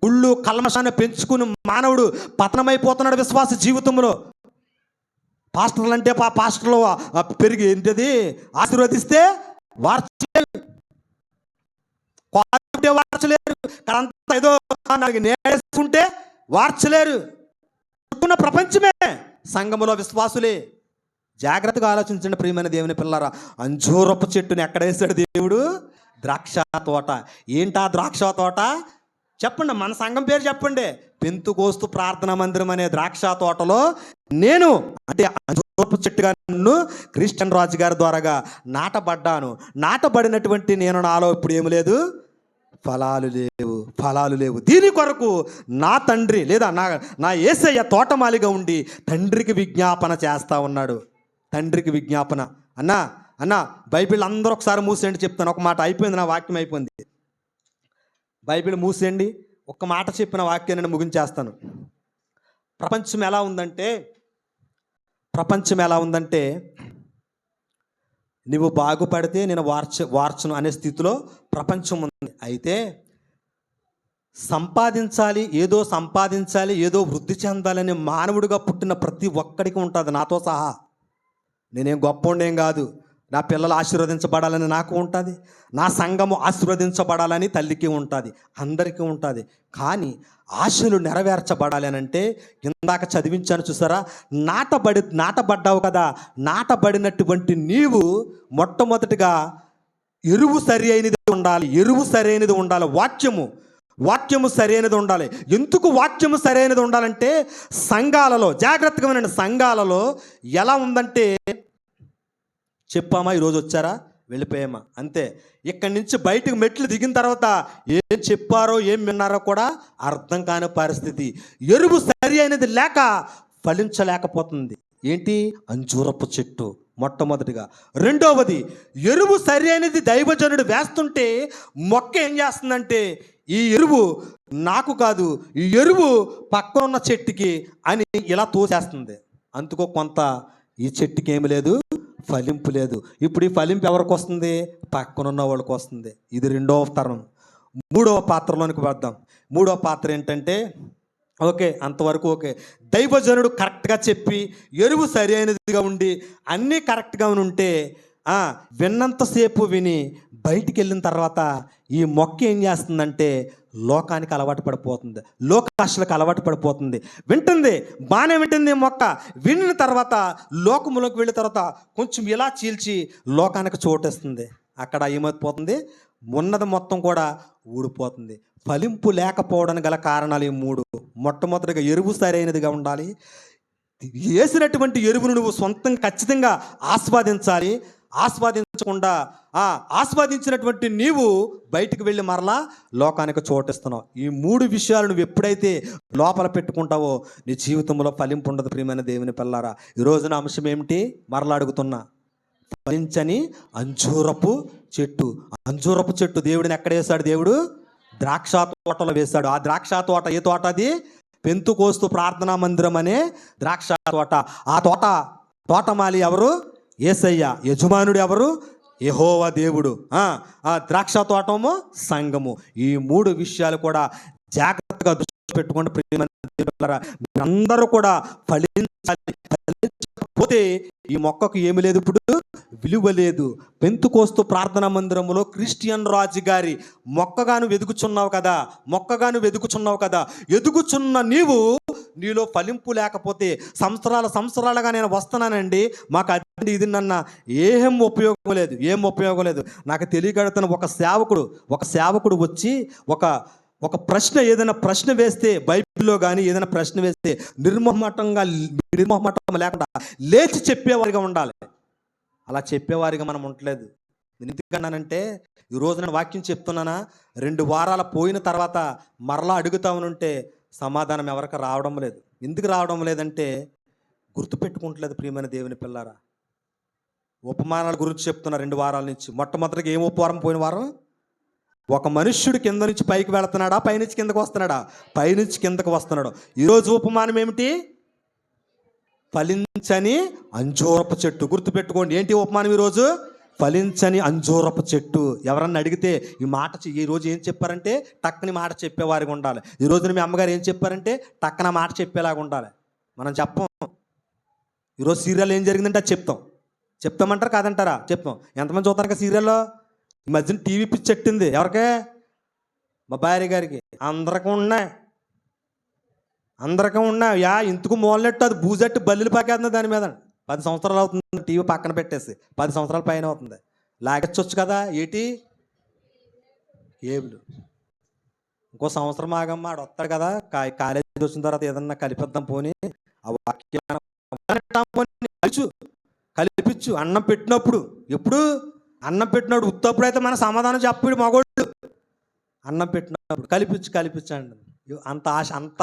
కుళ్ళు కల్మషాన్ని పెంచుకుని మానవుడు పతనమైపోతున్నాడు విశ్వాస జీవితంలో. పాస్టర్లు అంటే పాస్టర్లు పెరిగి ఏంటది ఆశీర్వదిస్తే వార్చలేరు, ఏదో నేర్చుకుంటే వార్చలేరు. చుట్టూన్న ప్రపంచమే సంఘములో విశ్వాసులే. జాగ్రత్తగా ఆలోచించండి ప్రియమైన దేవుని పిల్లరా. అంజూరపు చెట్టుని ఎక్కడ వేసాడు దేవుడు? ద్రాక్ష తోట. ఏంటా ద్రాక్ష తోట? చెప్పండి, మన సంఘం పేరు చెప్పండి. పెంతుకోస్తు ప్రార్థనా మందిరం అనే ద్రాక్ష తోటలో నేను అంటే అంజూరపు చెట్టుగా నన్ను క్రిస్టియన్ రాజు గారి ద్వారాగా నాటబడ్డాను. నాటబడినటువంటి నేను నాలో ఇప్పుడు ఏమి లేదు, ఫలాలు లేవు. దీని కొరకు నా తండ్రి లేదా నా యేసయ్య తోటమాలిగా ఉండి తండ్రికి విజ్ఞాపన చేస్తా ఉన్నాడు. తండ్రికి విజ్ఞాపన. అన్నా బైబిల్ అందరూ ఒకసారి మూసేయండి, చెప్తాను. ఒక మాట అయిపోయింది, నా వాక్యం అయిపోయింది. బైబిల్ మూసేయండి, ఒక్క మాట చెప్పిన వాక్యాన్ని నేను ముగించేస్తాను. ప్రపంచం ఎలా ఉందంటే నువ్వు బాగుపడితే నేను వార్చను అనే స్థితిలో ప్రపంచం ఉంది. అయితే సంపాదించాలి, ఏదో వృద్ధి చెందాలని మానవుడిగా పుట్టిన ప్రతి ఒక్కడికి ఉంటుంది, నాతో సహా. నేనేం గొప్పోండేం కాదు. నా పిల్లలు ఆశీర్వదించబడాలని నాకు ఉంటుంది, నా సంఘము ఆశీర్వదించబడాలని తల్లికి ఉంటుంది, అందరికీ ఉంటుంది. కానీ నెరవేర్చబడాలి అని అంటే ఇందాక చదివించాను చూసారా, నాటబడ్డావు కదా. నాటబడినటువంటి నీవు మొట్టమొదటిగా ఎరువు సరి అయినది ఉండాలి. వాక్యము సరైనది ఉండాలి. ఎందుకు వాక్యము సరైనది ఉండాలంటే సంఘాలలో, జాగ్రత్తగా వినండి, సంఘాలలో ఎలా ఉందంటే చెప్పామా, ఈరోజు వచ్చారా, వెళ్ళిపోయామా, అంతే. ఇక్కడి నుంచి బయటకు మెట్లు దిగిన తర్వాత ఏం చెప్పారో ఏం విన్నారో కూడా అర్థం కాని పరిస్థితి. ఎరువు సరి అయినది లేక ఫలించలేకపోతుంది. ఏంటి? అంజూరపు చెట్టు మొట్టమొదటిగా. రెండవది, ఎరువు సరి అయినది దైవజనుడు వేస్తుంటే మొక్క ఏం చేస్తుందంటే ఈ ఎరువు నాకు కాదు, ఈ ఎరువు పక్కనున్న చెట్టుకి అని ఇలా తోసేస్తుంది. అందుకో కొంత ఈ చెట్టుకి ఏమి లేదు, ఫలింపు లేదు. ఇప్పుడు ఈ ఫలింపు ఎవరికి వస్తుంది? పక్కనున్న వాళ్ళకి వస్తుంది. ఇది రెండవ తరం. మూడవ పాత్రలోనికి వద్దాం. మూడవ పాత్ర ఏంటంటే, ఓకే అంతవరకు ఓకే, దైవజనుడు కరెక్ట్గా చెప్పి ఎరువు సరి అయినదిగా ఉండి అన్నీ కరెక్ట్గా ఉంటే విన్నంతసేపు విని బయటికి వెళ్ళిన తర్వాత ఈ మొక్క ఏం చేస్తుందంటే లోకానికి అలవాటు పడిపోతుంది, లోకాశలకు అలవాటు పడిపోతుంది. బాగానే వింటుంది మొక్క. విన్న తర్వాత లోకములోకి వెళ్ళిన తర్వాత కొంచెం ఇలా చీల్చి లోకానికి చోటేస్తుంది. అక్కడ ఏమైపోతుంది? ఉన్నది మొత్తం కూడా ఊడిపోతుంది. ఫలింపు లేకపోవడానికి గల కారణాలు ఈ మూడు. మొట్టమొదటిగా ఎరువు సరైనదిగా ఉండాలి. వేసినటువంటి ఎరువును నువ్వు సొంతంగా ఖచ్చితంగా ఆస్వాదించాలి. ఆస్వాదించినటువంటి నీవు బయటికి వెళ్ళి మరలా లోకానికి చోటిస్తున్నావు. ఈ మూడు విషయాలు నువ్వు ఎప్పుడైతే లోపల పెట్టుకుంటావో నీ జీవితంలో ఫలింపు ఉండదు. ప్రియమైన దేవుని పిల్లారా, ఈరోజు నా అంశం ఏమిటి? మరలా అడుగుతున్నా. ఫలించని అంజూరపు చెట్టు. దేవుడిని ఎక్కడ వేశాడు? దేవుడు ద్రాక్ష తోటలో వేశాడు. ఆ ద్రాక్ష తోట ఏ తోట? అది పెంతుకోస్తు ప్రార్థనా మందిరం అనే ద్రాక్ష తోట. ఆ తోటమాలి ఎవరు? యేసయ్య. యజమానుడు ఎవరు? యెహోవా దేవుడు. ఆ ద్రాక్ష తోటము సంఘము. ఈ మూడు విషయాలు కూడా జాగ్రత్తగా దృష్టి పెట్టుకోండి. ప్రియమైన అందరూ కూడా ఫలించాలి. ఫలించకపోతే ఈ మొక్కకు ఏమి లేదు, ఇప్పుడు విలువ లేదు. పెంతుకోస్తు ప్రార్థనా మందిరంలో క్రిస్టియన్ రాజు గారి మొక్కగాను వెదుకుచున్నావు కదా. ఎదుగుచున్న నీలో ఫలింపు లేకపోతే సంవత్సరాలుగా నేను వస్తున్నానండి, మాకు అది ఇది నన్న ఏం ఉపయోగం లేదు. నాకు తెలియగడుతున్న ఒక సేవకుడు వచ్చి ఒక ఏదైనా ప్రశ్న వేస్తే, బైబిల్లో కానీ ఏదైనా ప్రశ్న వేస్తే నిర్మోహమాటం లేకుండా లేచి చెప్పేవారిగా ఉండాలి. అలా చెప్పేవారిగా మనం ఉండలేదు. నేను ఎందుకన్నానంటే, ఈరోజు నేను వాక్యం చెప్తున్నానా, 2 వారాలు పోయిన తర్వాత మరలా అడుగుతామనుంటే సమాధానం ఎవరికి రావడం లేదు. ఎందుకు రావడం లేదంటే గుర్తుపెట్టుకుంటలేదు. ప్రియమైన దేవుని పిల్లారా, ఉపమానాల గురించి చెప్తున్నా 2 వారాల నుంచి. మొట్టమొదటిగా ఏం ఉపవారం? పోయిన వారం ఒక మనుష్యుడు కింద నుంచి పైకి వెళుతున్నాడా, పైనుంచి కిందకు వస్తున్నాడా? పైనుంచి కిందకు వస్తున్నాడు. ఈరోజు ఉపమానం ఏమిటి? ఫలించని అంజూరపు చెట్టు. గుర్తుపెట్టుకోండి. ఏంటి ఉపమానం ఈరోజు? ఫలించని అంజూరపు చెట్టు. ఎవరన్నా అడిగితే ఈరోజు ఏం చెప్పారంటే టక్కని మాట చెప్పేవారిగా ఉండాలి. ఈ రోజున మీ అమ్మగారు ఏం చెప్పారంటే టక్కన మాట చెప్పేలాగా ఉండాలి. మనం చెప్పం. ఈరోజు సీరియల్ ఏం జరిగిందంటే అది చెప్తామంటారా కాదంటారా? చెప్తాం. ఎంతమంది చూస్తారు కదా సీరియల్లో? ఈ మధ్యన టీవీ పిచ్చి చెట్టింది. ఎవరికే? మా భార్య గారికి. అందరికీ ఉన్నాయి. ఇంతకు మూలనట్టు అది బూజట్టు బల్లిలు పాకేస్తుంది దాని మీద. 10 సంవత్సరాలు అవుతుంది టీవీ పక్కన పెట్టేసి. 10 సంవత్సరాల పైన అవుతుంది. లాగచ్చొచ్చు కదా. ఏటి కేబుల్ ఇంకో సంవత్సరం ఆగమ్మా ఆడు వస్తాడు కదా, కాలేజీ వచ్చిన తర్వాత ఏదన్నా కలిపిద్దాం పోని, ఆ వాక్యాన్ని కలిపించు కలిపించు అన్నం పెట్టినప్పుడు. ఎప్పుడు అన్నం పెట్టినప్పుడు, ఉత్తప్పుడు అయితే మన సమాధానం చెప్పాడు మగోళ్ళు. అన్నం పెట్టినప్పుడు కలిపించండి. అంత ఆశ, అంత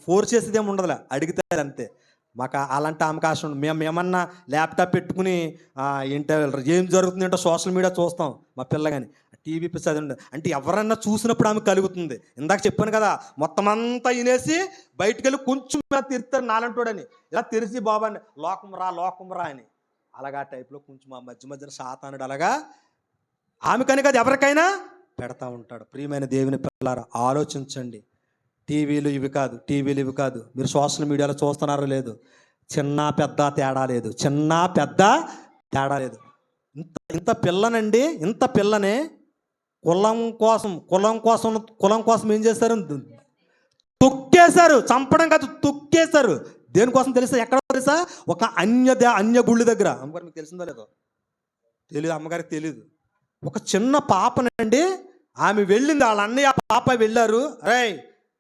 ఫోర్స్ చేసేది ఏమి ఉండదులే, అడిగితే అంతే. మాకు అలాంటి అవకాశం ఉండదు. మేము ఏమన్నా ల్యాప్టాప్ పెట్టుకుని ఏం జరుగుతుందంటే సోషల్ మీడియా చూస్తాం మా పిల్ల. కానీ టీవీ పిచ్చి ఉండదు. అంటే ఎవరన్నా చూసినప్పుడు ఆమె కలుగుతుంది. ఇందాక చెప్పాను కదా, మొత్తం అంతా వినేసి బయటికి వెళ్ళి కొంచెం తిరుతారు నాలంటోడని, ఇలా తెరిచి బాబాని లోకం రా అని, అలాగా టైప్లో కొంచెం ఆ మధ్యన సాతానుడు అలాగా ఆమె కనుక అది ఎవరికైనా పెడతా ఉంటాడు. ప్రియమైన దేవుని పిల్లారా, ఆలోచించండి. టీవీలు ఇవి కాదు. మీరు సోషల్ మీడియాలో చూస్తున్నారో లేదు, చిన్న పెద్ద తేడా లేదు. ఇంత పిల్లనండి, ఇంత పిల్లనే కులం కోసం ఏం చేస్తారు? తొక్కేశారు. చంపడం కాదు, తొక్కేశారు. దేనికోసం తెలుసా? ఎక్కడ తెలుసా? ఒక అన్య గుళ్ళు దగ్గర. అమ్మగారు మీకు తెలిసిందో లేదో తెలియదు, అమ్మగారికి తెలియదు. ఒక చిన్న పాపనండి, ఆమె వెళ్ళింది, వాళ్ళ అన్నయ్య పాప వెళ్ళారు. రే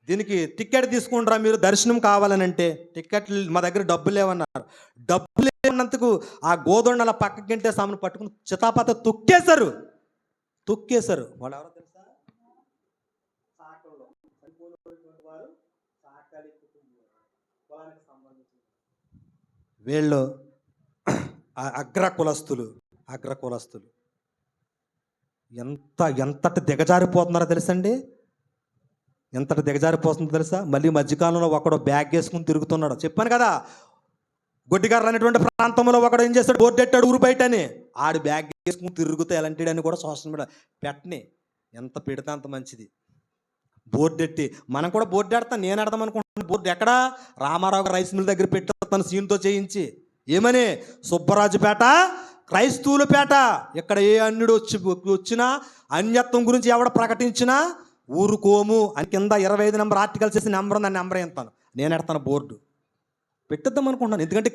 దీనికి టికెట్ తీసుకుంటారా మీరు, దర్శనం కావాలని. అంటే టికెట్లు మా దగ్గర డబ్బులు లేవన్నారు. డబ్బులు లేవన్నందుకు ఆ గోదొండల పక్కకింటే సామెను పట్టుకుని చితాపాత తొక్కేశారు. వాళ్ళు ఎవరో తెలుసా? వీళ్ళు అగ్ర కులస్తులు. ఎంతటి దిగజారిపోతున్నారో తెలుసండి? ఎంతటి దిగజారిపోతుందో తెలుసా? మళ్ళీ మధ్యకాలంలో ఒకడు బ్యాగ్ వేసుకుని తిరుగుతున్నాడు. చెప్పాను కదా, గొడ్డిగారు అనేటువంటి ప్రాంతంలో ఒకడు ఏం చేస్తాడు? బోర్డు పెట్టాడు ఊరు బయట అని. ఆడు బ్యాగ్ వేసుకుని తిరుగుతూ ఎలాంటిడని కూడా సోషల్ మీడియా పెట్టని. ఎంత పెడితే అంత మంచిది. బోర్డు ఎట్టి మనం కూడా బోర్డు ఎడతాం. నేను ఎడదాం అనుకుంటున్నాను. బోర్డు ఎక్కడ? రామారావు రైస్ మిల్ దగ్గర పెట్టేస్తాను సీన్తో చేయించి. ఏమని? సుబ్బరాజుపేట క్రైస్తవులపేట. ఇక్కడ ఏ అన్యుడు వచ్చినా, అన్యత్వం గురించి ఎవడ ప్రకటించినా ఊరుకోము అని కింద 25 నెంబర్ ఆర్టికల్ చేసి నెంబర్ ఉంది, నెంబర్ ఎంతాను నేను ఎడతాను. బోర్డు పెట్టేద్దాం అనుకుంటున్నాను. ఎందుకంటే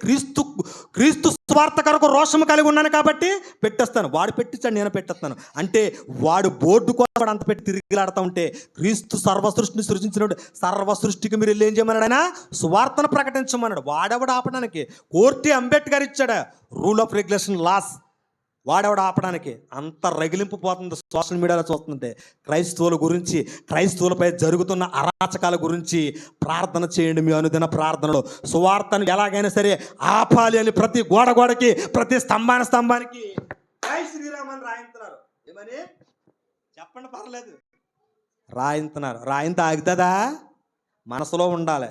క్రీస్తు స్వార్థ కొరకు రోషము కలిగి ఉన్నాను కాబట్టి పెట్టేస్తాను. వాడు పెట్టించాడు, నేను పెట్టేస్తాను. అంటే వాడు బోర్డు కోసం అంత పెట్టి తిరిగిలాడుతూ ఉంటే, క్రీస్తు సర్వసృష్టిని సృష్టించినప్పుడు సర్వసృష్టికి మీరు వెళ్ళి ఏం చేయమన్నాడు? ఆయన సువార్తను ప్రకటించమన్నాడు. వాడెవడు ఆపడానికి? కోర్టు అంబేద్కర్ ఇచ్చాడు రూల్ ఆఫ్ రెగ్యులేషన్ లాస్. వాడెవడు ఆపడానికి? అంత రగిలింపు పోతుంది సోషల్ మీడియాలో చూస్తుంటే. క్రైస్తవుల గురించి, క్రైస్తవులపై జరుగుతున్న అరాచకాల గురించి ప్రార్థన చేయండి. మీ అనుదిన ప్రార్థనలో సువార్తను ఎలాగైనా సరే ఆపాలి అని ప్రతి గోడకి, ప్రతి స్తంభానికి జై శ్రీరామ్ అని రాయింతున్నారు. ఏమని చెప్పండి, పర్లేదు, రాయింతున్నారు. రాయింత ఆగుతుందా? మనసులో ఉండాలి.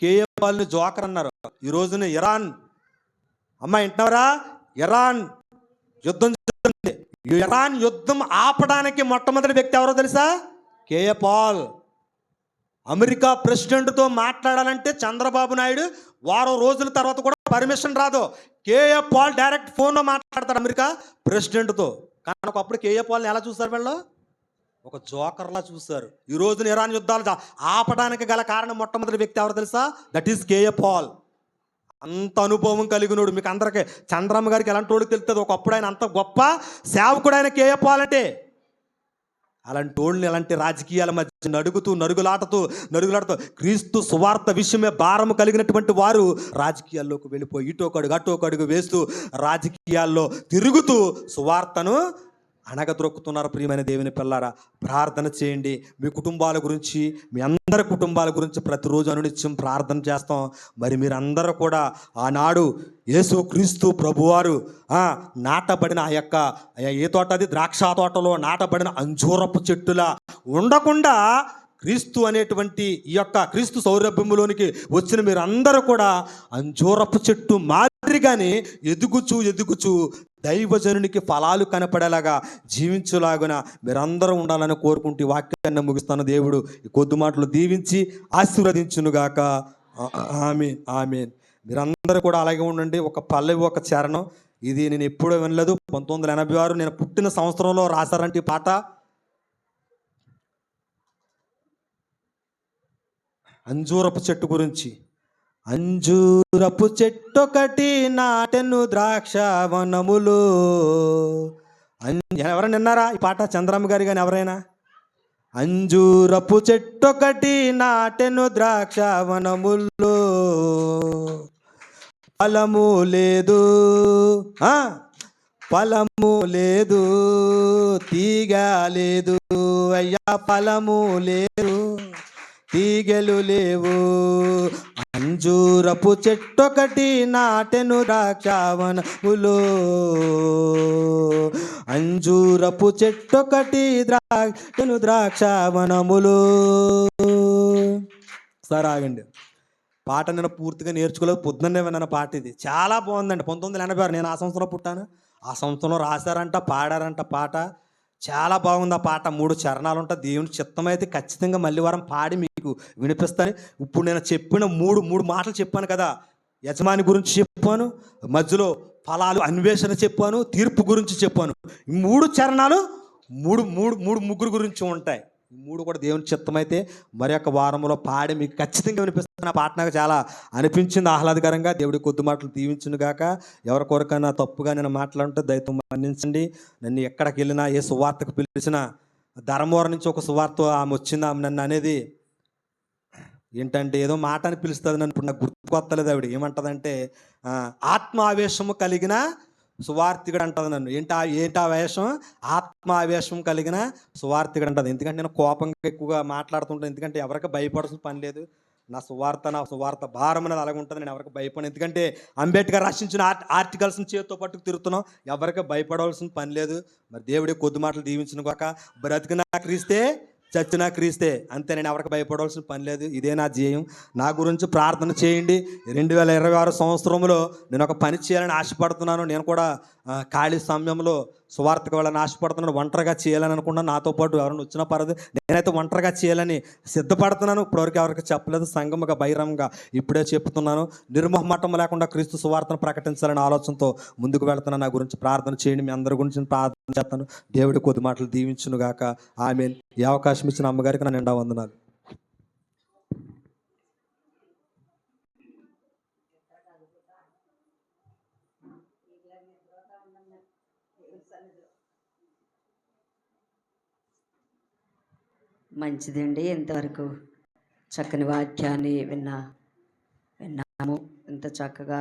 కేఏ పాల్ని జోకర్ అన్నారు. ఈ రోజున ఇరాన్, అమ్మ వింటున్నారా? ఇరాన్ యుద్ధం ఆపడానికి మొట్టమొదటి వ్యక్తి ఎవరో తెలుసా? KA Paul. అమెరికా ప్రెసిడెంట్తో మాట్లాడాలంటే చంద్రబాబు నాయుడు వారం రోజుల తర్వాత కూడా పర్మిషన్ రాదు. కేఏ పాల్ డైరెక్ట్ ఫోన్లో మాట్లాడతారు అమెరికా ప్రెసిడెంట్తో. కానీ ఒకప్పుడు కేఏ పాల్ని ఎలా చూస్తారు? వీళ్ళు ఒక జోకర్లా చూస్తారు. ఈ రోజున ఇరాన్ యుద్ధాలు ఆపడానికి గల కారణం మొట్టమొదటి వ్యక్తి ఎవరు తెలుసా? That is KA Paul. అంత అనుభవం కలిగినోడు. మీకు అందరికీ చంద్రమ్మ గారికి ఎలాంటి వాడు తెలుస్తుంది. ఒకప్పుడు ఆయన అంత గొప్ప సేవకుడు ఆయన కేఏ పాల్ అంటే. అలాంటి వాళ్ళని ఎలాంటి రాజకీయాల మధ్య నరుగులాడుతూ క్రీస్తు సువార్త విషయమే భారము కలిగినటువంటి వారు రాజకీయాల్లోకి వెళ్ళిపోయి ఇటోకడుగు వేస్తూ రాజకీయాల్లో తిరుగుతూ సువార్తను అణగద్రొక్కుతున్నారు. ప్రియమైన దేవుని పిల్లారా, ప్రార్థన చేయండి. మీ కుటుంబాల గురించి, మీ అందరి కుటుంబాల గురించి ప్రతిరోజు అనునిత్యం ప్రార్థన చేస్తాం. మరి మీరందరూ కూడా ఆనాడు యేసు క్రీస్తు ప్రభువారు నాటబడిన ఆ యొక్క ఏ తోట, అది ద్రాక్ష తోటలో నాటబడిన అంజూరపు చెట్టులా ఉండకుండా క్రీస్తు అనేటువంటి ఈ యొక్క క్రీస్తు సౌరభ్యములోనికి వచ్చిన మీరందరూ కూడా అంజూరపు చెట్టు మాదిరిగానే ఎదుగుచూ దైవజనునికి ఫలాలు కనపడేలాగా జీవించులాగున మీరందరూ ఉండాలని కోరుకుంటూ వాక్యాన్ని ముగిస్తాను. దేవుడు ఈ కొద్ది మాటలు దీవించి ఆశీర్వదించునుగాక. ఆమేన్. మీరందరూ కూడా అలాగే ఉండండి. ఒక పల్లవి, ఒక చరణం. ఇది నేను ఎప్పుడూ వినలేదు. 1986 నేను పుట్టిన సంవత్సరంలో రాశారంటే ఈ పాట. అంజూరపు చెట్టు గురించి. అంజూరపు చెట్టొకటి నాటెను ద్రాక్ష వనములు. ఎవరైనా విన్నారా ఈ పాట? చంద్రమ్మ గారి కానీ ఎవరైనా? అంజూరపు చెట్టొకటి నాటెను ద్రాక్షవనముల్లో, ఫలము లేదు, ఆ, ఫలము లేదు, తీగ లేదు, అయ్యా ఫలము లేదు, తీగెలు లేవు. అంజూరపు చెట్టొకటి నాటెను ద్రాక్షవనములో, అంజూరపు చెట్టొకటి నాటెను ద్రాక్షవనములో. సరే ఆగండి. పాట నేను పూర్తిగా నేర్చుకోలేదు, పొద్దున్నే విన్నాను పాట. ఇది చాలా బాగుందండి. 1986 నేను ఆ సంవత్సరం పుట్టాను. ఆ సంవత్సరంలో రాశారంట, పాడారంట పాట. చాలా బాగుంది ఆ పాట. 3 చరణాలు ఉంటాయి. దేవుని చిత్తమైతే ఖచ్చితంగా మళ్ళీ వారం పాడి మీకు వినిపిస్తాను. ఇప్పుడు నేను చెప్పిన మూడు మాటలు చెప్పాను కదా. యజమాని గురించి చెప్పాను, మధ్యలో ఫలాలు అన్వేషణ చెప్పాను, తీర్పు గురించి చెప్పాను. ఈ 3 చరణాలు ముగ్గురు గురించి ఉంటాయి. ఈ 3 కూడా దేవుని చిత్తమైతే మరి యొక్క వారంలో పాడి మీకు ఖచ్చితంగా వినిపిస్తున్న పాట నాకు చాలా అనిపించింది ఆహ్లాదకరంగా. దేవుడి కొద్ది మాటలు దీవించును గాక. ఎవరి కొరకైనా తప్పుగా నేను మాట్లాడుంటే దయతో మన్నించండి. నన్ను ఎక్కడికి వెళ్ళినా ఏ సువార్తకు పిలిచినా, ధర్మవరం నుంచి ఒక సువార్త ఆమె వచ్చింది, ఆమె నన్ను అనేది ఏంటంటే ఏదో మాట అని పిలుస్తుంది నన్ను. ఇప్పుడు నాకు గుర్తుకొత్తలేదు ఆవిడ. ఏమంటదంటే ఆత్మావేశము కలిగిన సువార్థికుడు అంటది నన్ను. ఏంటి ఆవేశం? ఆత్మావేశం కలిగిన సువార్థికుడు అంటది. ఎందుకంటే నేను కోపంగా ఎక్కువగా మాట్లాడుతుంటాను. ఎందుకంటే ఎవరికి భయపడాల్సిన పని లేదు. నా సువార్త భారం అనేది అలాగ ఉంటుంది. నేను ఎవరికి భయపడను. ఎందుకంటే అంబేద్కర్ రచించిన ఆర్టికల్స్ని చేతితో పట్టుకు తిరుగుతున్నాం. ఎవరికి భయపడవలసిన పని లేదు. మరి దేవుడి కొద్ది మాటలు దీవించిన కాక. బ్రతికినా క్రీస్తే, చచ్చినా క్రీస్తే, అంతే. నేను ఎవరికి భయపడవలసిన పని లేదు. ఇదే నా ధ్యేయం. నా గురించి ప్రార్థన చేయండి. 2026 సంవత్సరంలో నేను ఒక పని చేయాలని ఆశపడుతున్నాను. నేను కూడా ఖాళీ సమయంలో సువార్తకు వెళ్ళాలని ఆశపడుతున్నాను. ఒంటరిగా చేయాలని అనుకున్నాను. నాతో పాటు ఎవరైనా వచ్చినా పర్లేదు. నేనైతే ఒంటరిగా చేయాలని సిద్ధపడుతున్నాను. ఇప్పటివరకు ఎవరికి చెప్పలేదు. సంఘముగా బహిరంగంగా ఇప్పుడే చెప్తున్నాను. నిర్మోహమాటం లేకుండా క్రీస్తు సువార్తను ప్రకటించాలనే ఆలోచనతో ముందుకు వెళ్తున్నాను. నా గురించి ప్రార్థన చేయండి. మీ అందరి గురించి ప్రార్థన చేస్తాను. దేవుడి కొద్ది మాటలు దీవించును గాక. ఆమేన్. ఈ అవకాశం ఇచ్చిన అమ్మగారికి నా నిండా వందనాలు. మంచిదండి. ఇంతవరకు చక్కని వాక్యాన్ని విన్నాము. ఇంత చక్కగా